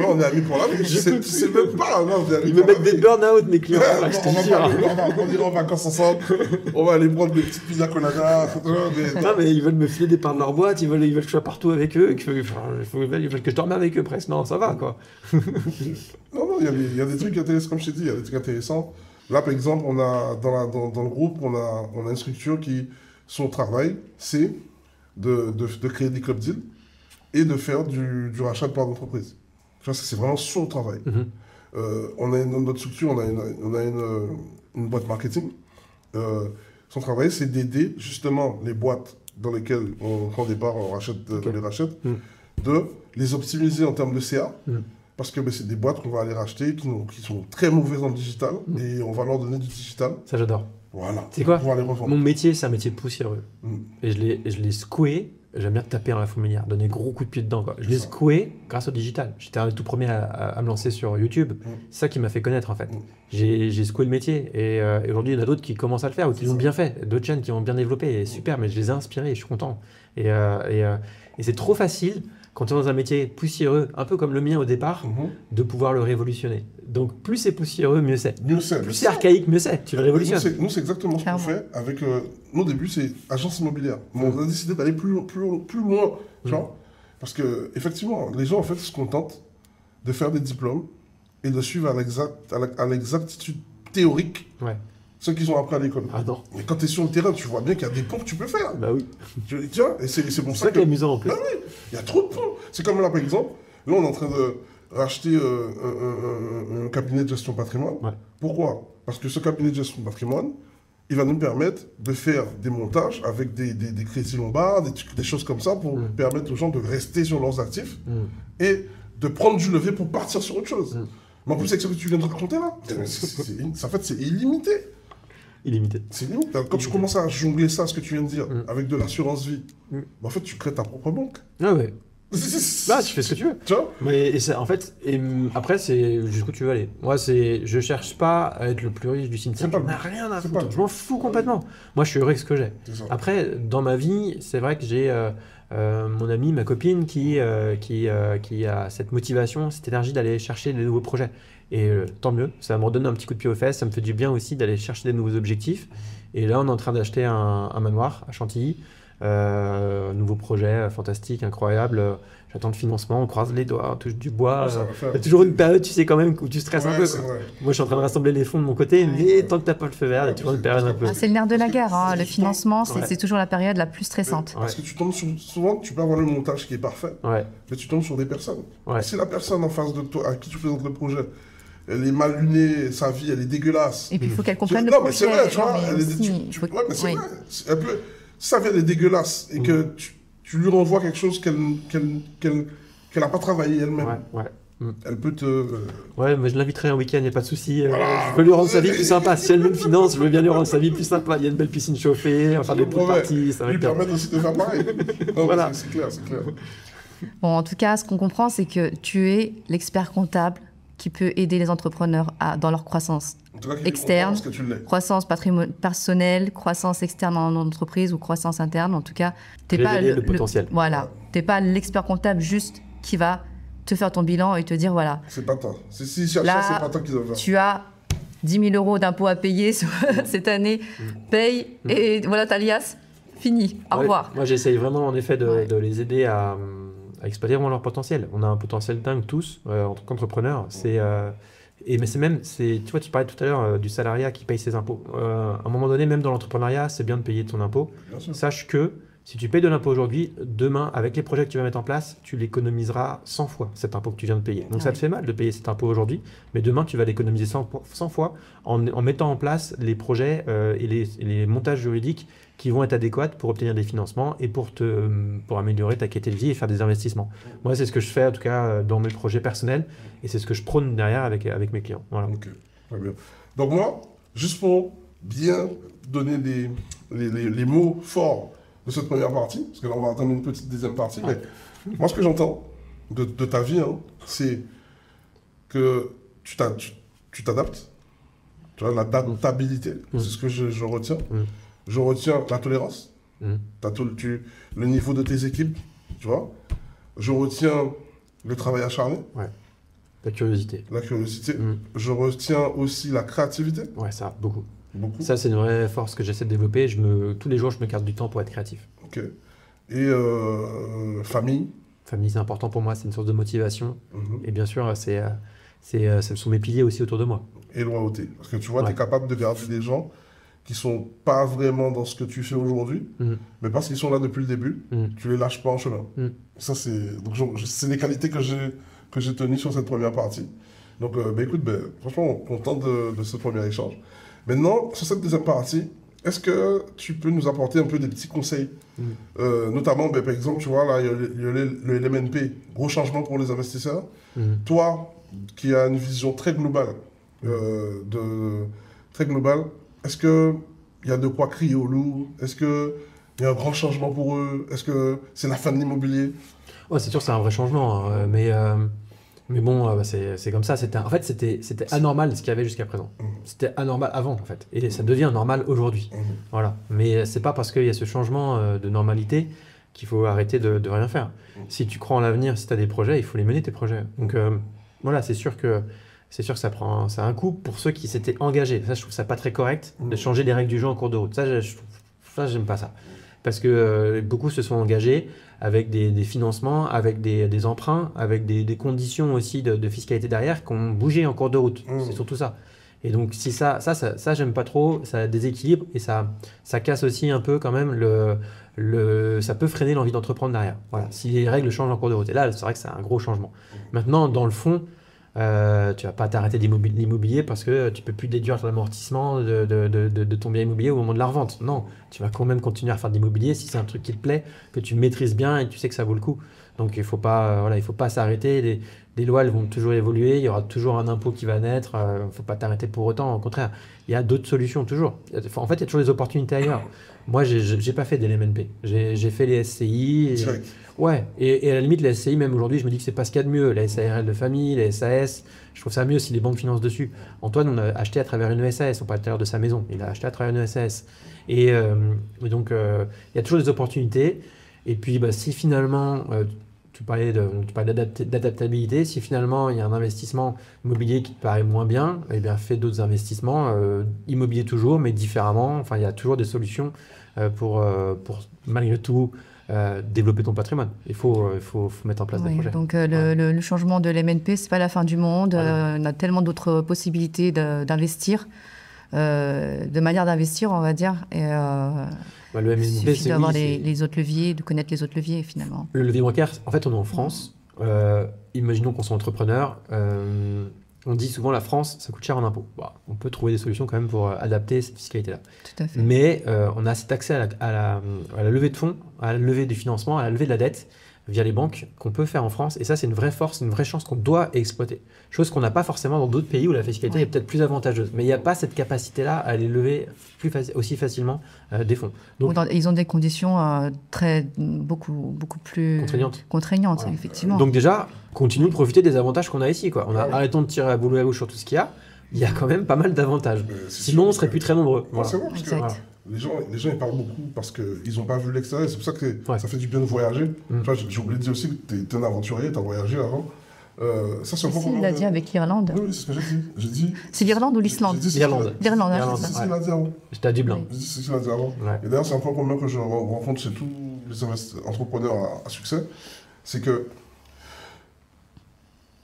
on est amis pour la vie. Tu sais même pas. Ils me mettent des burn-out, mes clients. On ira en vacances ensemble. On va aller prendre des petites pizzas coladas. Non, mais ils veulent me filer des parts de leur boîte. Ils veulent que je sois partout avec eux. Ils veulent que je dorme avec eux presque. Non, ça va quoi. Non, il y a des trucs intéressants, comme je t'ai dit, il y a des trucs intéressants. Là, par exemple, on a dans le groupe, on a une structure qui, son travail, c'est de créer des club deals et de faire du rachat de parts d'entreprise. Tu vois, c'est vraiment son travail. On a dans notre structure, on a une boîte marketing. Son travail, c'est d'aider justement les boîtes dans lesquelles on prend des parts, on les rachète, de les optimiser en termes de CA. Parce que c'est des boîtes qu'on va aller racheter qui sont très mauvaises en digital et on va leur donner du digital. Ça, j'adore. Voilà. C'est quoi? Pouvoir les revendre. Mon métier, c'est un métier poussiéreux. Et je l'ai secoué. J'aime bien taper dans la fourmilière, donner gros coups de pied dedans. Je l'ai secoué grâce au digital. J'étais un des tout premiers à me lancer sur YouTube. C'est ça qui m'a fait connaître en fait. J'ai secoué le métier et aujourd'hui, il y en a d'autres qui commencent à le faire ou qui l'ont bien fait. D'autres chaînes qui ont bien développé. Et super, mais je les ai inspirés et je suis content. Et c'est trop facile quand tu es dans un métier poussiéreux, un peu comme le mien au départ, de pouvoir le révolutionner. Donc plus c'est poussiéreux, mieux c'est. Plus c'est archaïque, mieux c'est. Tu le révolutionnes. Nous, c'est exactement ce qu'on fait avec... nous, au début, c'est agence immobilière. On a décidé d'aller plus loin, tu vois, parce que effectivement, les gens, en fait, se contentent de faire des diplômes et de suivre à l'exactitude théorique ce qu'ils ont appris à l'école. Ah non. Mais quand tu es sur le terrain, tu vois bien qu'il y a des ponts que tu peux faire. Bah oui. Tu vois, et c'est pour ça que... qui est amusant en plus. Ah oui, il y a trop de ponts. C'est comme là, par exemple, là, on est en train de racheter un cabinet de gestion patrimoine. Pourquoi? Parce que ce cabinet de gestion patrimoine, il va nous permettre de faire des montages avec des crédits lombards, des choses comme ça pour permettre aux gens de rester sur leurs actifs et de prendre du levier pour partir sur autre chose. Mais en plus, avec ce que tu viens de raconter là, en fait, c'est illimité. Illimité. C'est limite. Quand tu commences à jongler ça, ce que tu viens de dire, avec de l'assurance vie, en fait, tu crées ta propre banque. Ah ouais. Bah, tu fais ce que tu veux. Tu vois? Mais en fait, après, c'est jusqu'où tu veux aller. Moi, je cherche pas à être le plus riche du cimetière. Je n'ai rien à foutre. Je m'en fous complètement. Moi, je suis heureux avec ce que j'ai. Après, dans ma vie, c'est vrai que j'ai mon ami, ma copine, qui a cette motivation, cette énergie d'aller chercher des nouveaux projets. Et tant mieux, ça me redonne un petit coup de pied aux fesses, ça me fait du bien aussi d'aller chercher des nouveaux objectifs. Et là, on est en train d'acheter un manoir à Chantilly. Nouveau projet fantastique, incroyable. J'attends le financement, on croise les doigts, on touche du bois. Il y a toujours une période, tu sais, quand même, où tu stresses un peu. Moi, je suis en train de rassembler les fonds de mon côté, mais tant que tu n'as pas le feu vert, il y a toujours une période un peu. C'est le nerf de la guerre, hein. Le financement, c'est toujours la période la plus stressante. Parce que tu tombes souvent, tu peux avoir le montage qui est parfait, mais tu tombes sur des personnes. Si la personne en face de toi, à qui tu présentes le projet, elle est mal lunée, sa vie, elle est dégueulasse. Et puis, il faut qu'elle comprenne le projet. Non, mais c'est vrai, tu vois. Mais c'est vrai. Si sa vie, elle est dégueulasse et que tu lui renvoies quelque chose qu'elle n'a pas travaillé elle-même, elle peut te... Ouais, mais je l'inviterai un week-end, il n'y a pas de souci. Je veux lui rendre sa vie plus sympa. Si elle me finance, je veux bien lui rendre sa vie plus sympa. Il y a une belle piscine chauffée, on va faire des pool parties. Ça va lui permettre aussi de faire pareil. Voilà. C'est clair. Bon, en tout cas, ce qu'on comprend, c'est que tu es l'expert comptable qui peut aider les entrepreneurs dans leur croissance externe, croissance personnelle, croissance externe en entreprise ou croissance interne. En tout cas, tu n'es pas le potentiel. Voilà, tu n'es pas l'expert comptable juste qui va te faire ton bilan et te dire voilà. C'est pas toi. C'est pas toi qui dois faire. Tu as 10 000 € d'impôts à payer cette année, paye et voilà ta liasse, fini. Au revoir. Moi, j'essaye vraiment en effet de les aider à exploiter vraiment leur potentiel. On a un potentiel dingue tous, en tant qu'entrepreneurs. Mais tu vois, tu parlais tout à l'heure du salariat qui paye ses impôts. À un moment donné, même dans l'entrepreneuriat, c'est bien de payer ton impôt. Sache que Si tu payes de l'impôt aujourd'hui, demain, avec les projets que tu vas mettre en place, tu l'économiseras 100 fois, cet impôt que tu viens de payer. Donc ça te fait mal de payer cet impôt aujourd'hui, mais demain, tu vas l'économiser 100 fois en mettant en place les projets et les montages juridiques qui vont être adéquats pour obtenir des financements et pour améliorer ta qualité de vie et faire des investissements. Moi, c'est ce que je fais, en tout cas, dans mes projets personnels, et c'est ce que je prône derrière avec mes clients. Voilà. Ok, très bien. Donc moi, juste pour bien donner les mots forts de cette première partie, parce que là, on va entendre une petite deuxième partie, mais moi, ce que j'entends de ta vie, c'est que tu t'adaptes, tu vois, l'adaptabilité, c'est ce que je retiens. Je retiens la tolérance, le niveau de tes équipes, tu vois. Je retiens le travail acharné. Ouais. La curiosité. La curiosité. Je retiens aussi la créativité. Ouais, ça, beaucoup. Ça, c'est une vraie force que j'essaie de développer. Tous les jours, je me garde du temps pour être créatif. Ok. Et famille. Famille, c'est important pour moi. C'est une source de motivation. Et bien sûr, ce sont mes piliers aussi autour de moi. Et loyauté. Parce que tu vois, tu es capable de garder des gens qui sont pas vraiment dans ce que tu fais aujourd'hui, mais parce qu'ils sont là depuis le début, tu les lâches pas en chemin. Ça, c'est les qualités que j'ai tenues sur cette première partie. Donc, écoute, franchement, content de ce premier échange. Maintenant, sur cette deuxième partie, est-ce que tu peux nous apporter un peu des petits conseils notamment, par exemple, tu vois, là, il y a le LMNP, gros changement pour les investisseurs. Toi, qui as une vision très globale, est-ce qu'il y a de quoi crier au loup? Est-ce qu'il y a un grand changement pour eux? Est-ce que c'est la fin de l'immobilier? Ouais, c'est sûr que c'est un vrai changement, hein, mais bon, c'est comme ça. En fait, c'était anormal ce qu'il y avait jusqu'à présent. C'était anormal avant, en fait. Et ça devient normal aujourd'hui. Voilà. Mais c'est pas parce qu'il y a ce changement de normalité qu'il faut arrêter de rien faire. Si tu crois en l'avenir, si tu as des projets, il faut les mener, tes projets. Donc voilà, c'est sûr que ça a un coût pour ceux qui s'étaient engagés. Ça, je trouve ça pas très correct de changer les règles du jeu en cours de route. Ça, j'aime pas ça. Parce que beaucoup se sont engagés avec des financements, avec des emprunts, avec des conditions aussi de fiscalité derrière qui ont bougé en cours de route. C'est surtout ça. Et donc, si ça j'aime pas trop, ça déséquilibre et ça casse aussi un peu quand même ça peut freiner l'envie d'entreprendre derrière. Voilà. Si les règles changent en cours de route. Et là, c'est vrai que c'est un gros changement. Maintenant, dans le fond, tu vas pas t'arrêter l'immobilier parce que tu peux plus déduire l'amortissement de ton bien immobilier au moment de la revente. Non, tu vas quand même continuer à faire de l'immobilier si c'est un truc qui te plaît, que tu maîtrises bien et que tu sais que ça vaut le coup. Donc il faut pas s'arrêter. Les lois, elles vont toujours évoluer. Il y aura toujours un impôt qui va naître. Faut pas t'arrêter pour autant. Au contraire, il y a d'autres solutions toujours. En fait, il y a toujours des opportunités ailleurs. Moi, j'ai pas fait des LMNP. J'ai fait les SCI. Ouais, et à la limite, les SCI, même aujourd'hui, je me dis que c'est pas ce qu'il y a de mieux. La SARL de famille, les SAS, je trouve ça mieux si les banques financent dessus. Antoine, on a acheté à travers une SAS, on parlait tout à l'heure de sa maison, il a acheté à travers une SAS. Et donc, il y a toujours des opportunités. Et puis, si finalement, tu parlais d'adaptabilité, si finalement, il y a un investissement immobilier qui te paraît moins bien, eh bien, fais d'autres investissements, immobilier toujours, mais différemment. Enfin, il y a toujours des solutions pour malgré tout, développer ton patrimoine. Il faut mettre en place des projets. Donc le changement de l'MNP, c'est pas la fin du monde. On a tellement d'autres possibilités d'investir, de manière d'investir, on va dire. Et, le MNP, il suffit d'avoir les autres leviers, de connaître les autres leviers finalement. Le levier bancaire, en fait, on est en France. Imaginons qu'on soit entrepreneur. On dit souvent la France, ça coûte cher en impôts. Bon, on peut trouver des solutions quand même pour adapter cette fiscalité-là. Tout à fait. Mais on a cet accès à la levée de fonds, à la levée du financement, à la levée de la dette via les banques qu'on peut faire en France. Et ça, c'est une vraie force, une vraie chance qu'on doit exploiter. Chose qu'on n'a pas forcément dans d'autres pays où la fiscalité est peut-être plus avantageuse. Mais il n'y a pas cette capacité-là à aller lever aussi facilement des fonds. Donc, ils ont des conditions beaucoup plus contraignantes voilà. Effectivement. Donc déjà, continuons de profiter des avantages qu'on a ici. Arrêtons de tirer à boulot à gauche sur tout ce qu'il y a. Il y a quand même pas mal d'avantages. Sinon, on ne serait plus très nombreux. Voilà. C'est bon, parce que, les gens ils parlent beaucoup parce qu'ils n'ont pas vu l'extérieur. C'est pour ça que ça fait du bien de voyager. J'ai oublié de dire aussi que tu es un aventurier, tu as voyagé avant. Ça, c'est il l'a dit avec l'Irlande. Oui, c'est ce que j'ai dit. C'est l'Irlande ou l'Islande? L'Irlande. C'est ce qu'il a dit avant. J'étais à Dublin. C'est ce qu'il a dit avant. Et d'ailleurs, c'est un point commun que je rencontre chez tous les entrepreneurs à succès. C'est que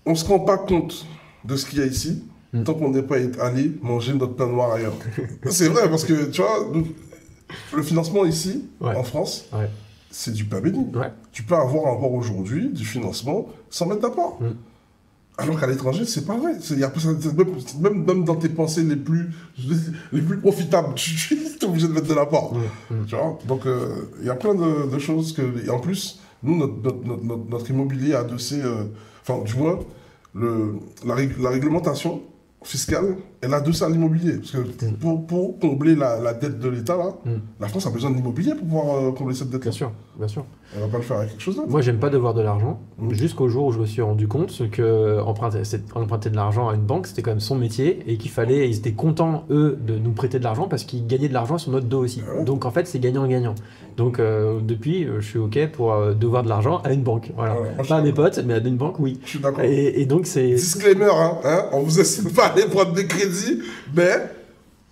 on ne se rend pas compte de ce qu'il y a ici tant qu'on n'est pas allé manger notre pain noir ailleurs. C'est vrai, parce que tu vois, le financement ici, en France, c'est du pain béni. Ouais. Tu peux avoir encore aujourd'hui du financement sans mettre d'apport. Alors qu'à l'étranger, c'est pas vrai. Même dans tes pensées les plus profitables, tu es obligé de mettre de l'apport. Tu vois. Donc, il y a plein de choses et en plus, nous, notre immobilier est adossé... du moins, la réglementation fiscale, elle a adossé à l'immobilier. Parce que pour combler la dette de l'État, là, la France a besoin de l'immobilier pour pouvoir combler cette dette. Bien sûr. Elle va pas le faire avec quelque chose d'autre. Moi, j'aime pas devoir de l'argent, jusqu'au jour où je me suis rendu compte que emprunter de l'argent à une banque, c'était quand même son métier et ils étaient contents, eux, de nous prêter de l'argent parce qu'ils gagnaient de l'argent sur notre dos aussi. Ouais. Donc, en fait, c'est gagnant-gagnant. Donc, depuis, je suis OK pour devoir de l'argent à une banque. Voilà. Pas à mes potes, mais à une banque, oui. Je suis d'accord. Et donc, c'est... Disclaimer, on vous incite pas à aller prendre des crédits, mais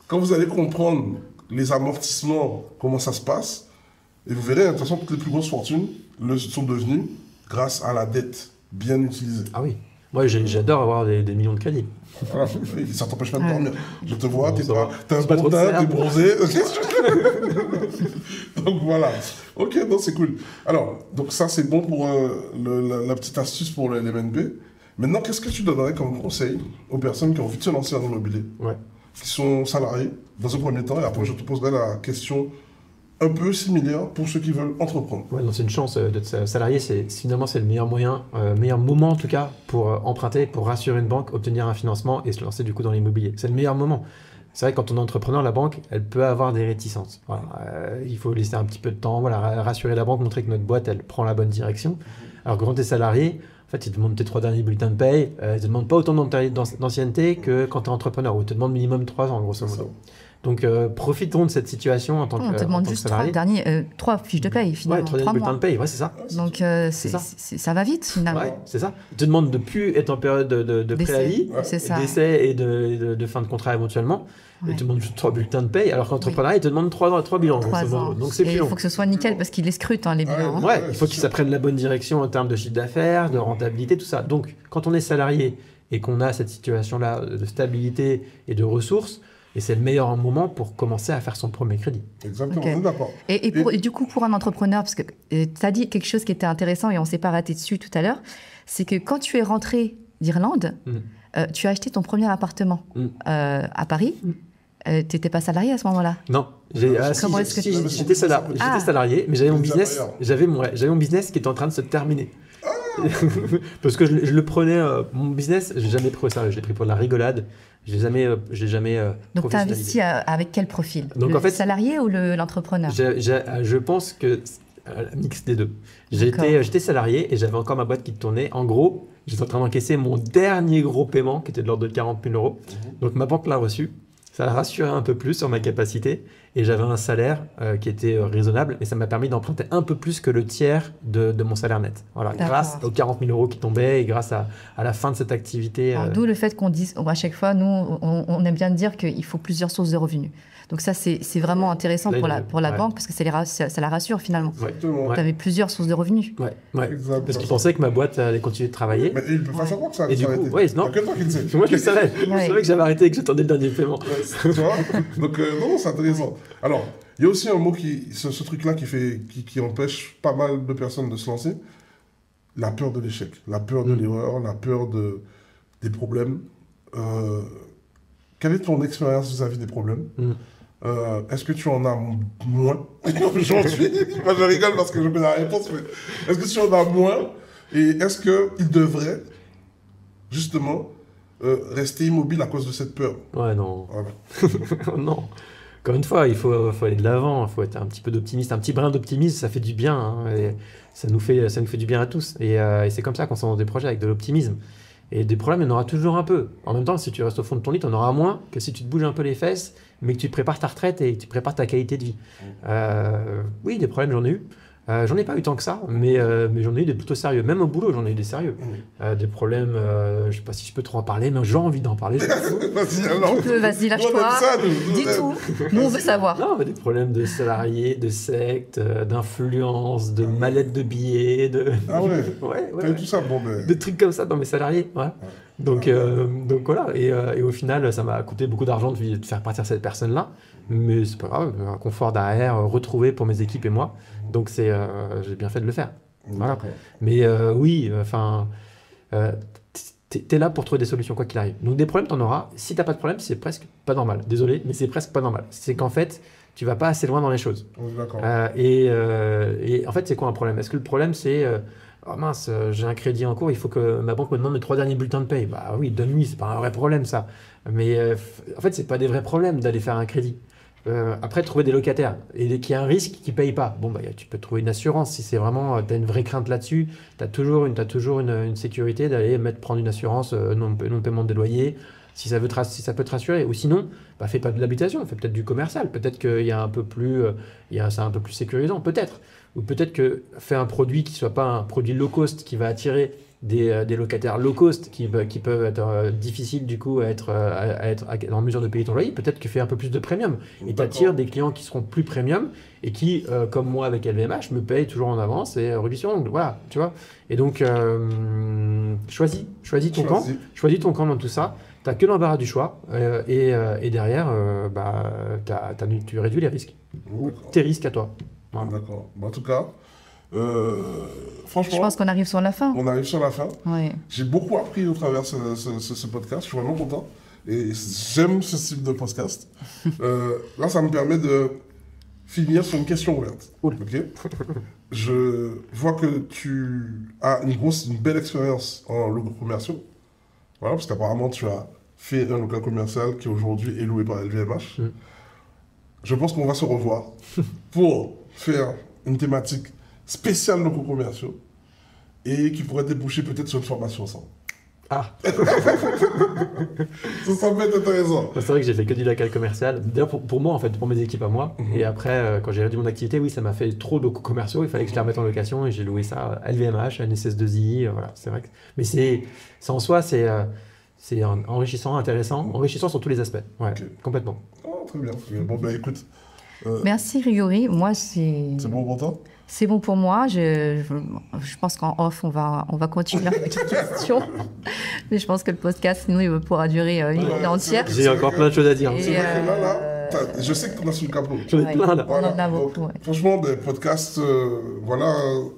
quand vous allez comprendre les amortissements, comment ça se passe, et vous verrez, de toute façon, toutes les plus grosses fortunes sont devenues grâce à la dette bien utilisée. Ah oui. Moi, j'adore avoir des millions de crédits. Voilà. Ça t'empêche pas de dormir. Je te vois, t'es un pas bon trop de teint, cernes. t'es bronzé. Donc voilà. Ok, non, c'est cool. Alors, donc ça, c'est bon pour la petite astuce pour les MNP. Maintenant, qu'est-ce que tu donnerais comme conseil aux personnes qui ont envie de se lancer dans l'immobilier, qui sont salariés, dans un premier temps, et après, je te poserai la question un peu similaire pour ceux qui veulent entreprendre. Ouais, c'est une chance d'être salarié. Finalement, c'est le meilleur moyen, meilleur moment en tout cas pour emprunter, pour rassurer une banque, obtenir un financement et se lancer du coup dans l'immobilier. C'est le meilleur moment. C'est vrai que quand on est entrepreneur, la banque, elle peut avoir des réticences. Voilà. Il faut laisser un petit peu de temps, rassurer la banque, montrer que notre boîte, elle prend la bonne direction. Alors que quand tu es salarié, en fait, ils te demandent tes 3 derniers bulletins de paye. Ils ne te demandent pas autant d'ancienneté que quand tu es entrepreneur, où ils te demandent minimum 3 ans, grosso modo. Donc, profitons de cette situation en tant que salarié. On te demande juste 3 fiches de paye, finalement. 3 derniers bulletins de paye, c'est ça. Donc, ça va vite, finalement. Ouais, c'est ça. Ils te demandent de ne plus être en période de préavis, d'essai et de fin de contrat éventuellement. Ils te demandent juste 3 bulletins de paye, alors qu'entrepreneur, ils te demandent 3 bilans. 3 ans. Donc, c'est plus long. Il faut que ce soit nickel, parce qu'ils les scrutent, les bilans. Il faut qu'ils s'apprennent la bonne direction en termes de chiffre d'affaires, de rentabilité, tout ça. Donc, quand on est salarié et qu'on a cette situation-là de stabilité et de ressources, et c'est le meilleur moment pour commencer à faire son premier crédit. Exactement, on est d'accord. Et du coup, pour un entrepreneur, parce que tu as dit quelque chose qui était intéressant et on ne s'est pas arrêté dessus tout à l'heure, c'est que quand tu es rentré d'Irlande, tu as acheté ton premier appartement à Paris. Tu n'étais pas salarié à ce moment-là? Non. J'étais salarié, mais j'avais mon business qui était en train de se terminer. Parce que je le prenais, mon business, j'ai jamais pris au sérieux, je l'ai pris pour de la rigolade. J'ai jamais Donc tu as investi avec quel profil? Donc, en fait, salarié ou l'entrepreneur? Je pense que un mix des deux. J'étais salarié et j'avais encore ma boîte qui tournait. En gros, j'étais en train d'encaisser mon dernier gros paiement qui était de l'ordre de 40 000 €. Donc ma banque l'a reçu. Ça a rassuré un peu plus sur ma capacité et j'avais un salaire qui était raisonnable et ça m'a permis d'emprunter un peu plus que le tiers de mon salaire net. Voilà, grâce aux 40 000 € qui tombaient et grâce à la fin de cette activité. D'où le fait qu'on dise, à chaque fois, nous, on aime bien dire qu'il faut plusieurs sources de revenus. Donc ça, c'est vraiment intéressant pour la banque parce que ça la rassure finalement. Tu avais plusieurs sources de revenus. Parce qu'ils pensaient que ma boîte allait continuer de travailler. Mais ils ne peuvent pas savoir que ça allait s'arrêter. Non. Il y a que toi qui le sais. Moi, je le savais. Je savais que j'avais arrêté et que j'attendais le dernier paiement. Tu vois. Donc, non, c'est intéressant. Alors, il y a aussi un mot ce truc-là qui empêche pas mal de personnes de se lancer. La peur de l'échec, la peur de l'erreur, la peur des problèmes. Quelle est ton expérience vis-à-vis des problèmes? Est-ce que tu en as moins aujourd'hui? Moi, je rigole parce que je connais la réponse, mais est-ce que tu en as moins? Et est-ce qu'il devrait, justement, rester immobile à cause de cette peur? Ouais, non. Voilà. Non. Encore une fois, il faut aller de l'avant, il faut être un petit peu d'optimiste. Un petit brin d'optimisme, ça fait du bien. Et ça nous fait du bien à tous. Et c'est comme ça qu'on s'en dans des projets, avec de l'optimisme. Et des problèmes, il y en aura toujours un peu. En même temps, si tu restes au fond de ton lit, tu en auras moins que si tu te bouges un peu les fesses, mais que tu prépares ta retraite et que tu prépares ta qualité de vie. Oui, des problèmes, j'en ai eu. J'en ai pas eu tant que ça, mais j'en ai eu des plutôt sérieux. Même au boulot, j'en ai eu des sérieux. Des problèmes, je sais pas si je peux trop en parler, mais j'ai envie d'en parler. Vas-y, lâche-toi. Dis tout. Nous, on veut savoir. Non, mais des problèmes de salariés, de sectes, d'influence, de mallettes de billets. Ah ouais. Ouais. Tout ça, bon, mais... Des trucs comme ça dans mes salariés. Ouais. Donc voilà. Et au final, ça m'a coûté beaucoup d'argent de faire partir cette personne-là. Mais c'est pas grave, un confort derrière retrouvé pour mes équipes et moi. Donc j'ai bien fait de le faire. Voilà. Mais oui, enfin, t'es là pour trouver des solutions quoi qu'il arrive. Donc des problèmes, t'en auras. Si t'as pas de problème, c'est presque pas normal. Désolé, mais c'est presque pas normal. C'est qu'en fait, tu vas pas assez loin dans les choses. Et en fait, c'est quoi un problème? Est-ce que le problème, c'est oh mince, j'ai un crédit en cours, il faut que ma banque me demande mes 3 derniers bulletins de paye. Bah oui, donne-lui, c'est pas un vrai problème ça. Mais en fait, c'est pas des vrais problèmes d'aller faire un crédit. Après, trouver des locataires et qu'il y a un risque qui ne paye pas. Bon, bah, tu peux trouver une assurance. Si c'est vraiment, tu as une vraie crainte là-dessus, tu as toujours une sécurité d'aller prendre une assurance non-paiement de loyer, si ça peut te rassurer. Ou sinon, bah, fais pas de l'habitation, fais peut-être du commercial. Peut-être qu'il y a un peu plus, c'est un peu plus sécurisant, peut-être. Ou peut-être que fais un produit qui ne soit pas un produit low cost qui va attirer des locataires low cost qui peuvent être difficiles du coup à être en mesure de payer ton loyer. Peut-être que fais un peu plus de premium et t'attires des clients qui seront plus premium et qui, comme moi avec LVMH, me payent toujours en avance et rubis sur ongle. Voilà, tu vois. Et donc, choisis ton camp. Choisis ton camp dans tout ça. T'as que l'embarras du choix et derrière, tu réduis les risques. Tes risques à toi. Voilà. D'accord. Bon, en tout cas, franchement, je pense qu'on arrive sur la fin. On arrive sur la fin. Oui. J'ai beaucoup appris au travers de ce podcast. Je suis vraiment content. Et j'aime ce type de podcast. Là, ça me permet de finir sur une question ouverte. Okay. Je vois que tu as une belle expérience en locaux commerciaux. Voilà, parce qu'apparemment, tu as fait un local commercial qui aujourd'hui est loué par LVMH. Je pense qu'on va se revoir pour faire une thématique spéciale locaux commerciaux et qui pourrait déboucher peut-être sur une formation ensemble. Ah. Ça peut être intéressant. C'est vrai que j'ai fait que du local commercial. D'ailleurs, pour moi, en fait, pour mes équipes à moi. Et après, quand j'ai réduit mon activité, oui, ça m'a fait trop de locaux commerciaux. Il fallait que je les remette en location et j'ai loué ça à LVMH, à NSS2I. Voilà, c'est vrai. Mais c'est en soi, c'est enrichissant, intéressant, enrichissant sur tous les aspects. Ouais, complètement. Oh, très bien. Bon, ben écoute. Merci Grégory. Moi, c'est bon pour toi? C'est bon pour moi. Je pense qu'en off, on va continuer avec les questions. Mais je pense que le podcast, sinon, il pourra durer une journée entière. J'ai encore plein de choses à dire. C'est vrai que là, je sais que tu en as sur le capot. J'en ai plein là. On en a beaucoup. Ouais. Franchement, des podcasts, voilà.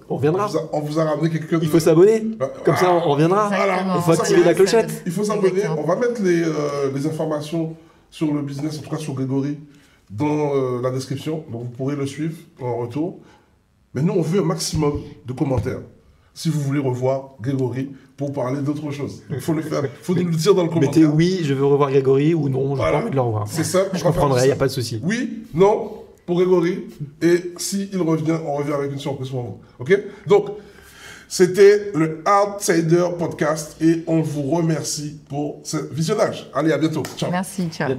On reviendra. On vous a ramené quelqu'un de... Il faut s'abonner. Comme ça, on reviendra. Exactement. Il faut activer la clochette. Il faut s'abonner. On va mettre les informations sur le business, en tout cas sur Grégory, dans la description. Donc, vous pourrez le suivre en retour. Mais nous, on veut un maximum de commentaires. Si vous voulez revoir Grégory pour parler d'autre chose, il faut le faire. Il faut nous le dire dans le commentaire. Mettez oui, je veux revoir Grégory ou non, j'ai pas envie de le revoir. C'est ça. Je comprendrai, il n'y a pas de souci. Oui, non, pour Grégory. Et s'il revient, on revient avec une surprise pour vous. OK? Donc, c'était le Outsider Podcast et on vous remercie pour ce visionnage. Allez, à bientôt. Ciao. Merci, ciao.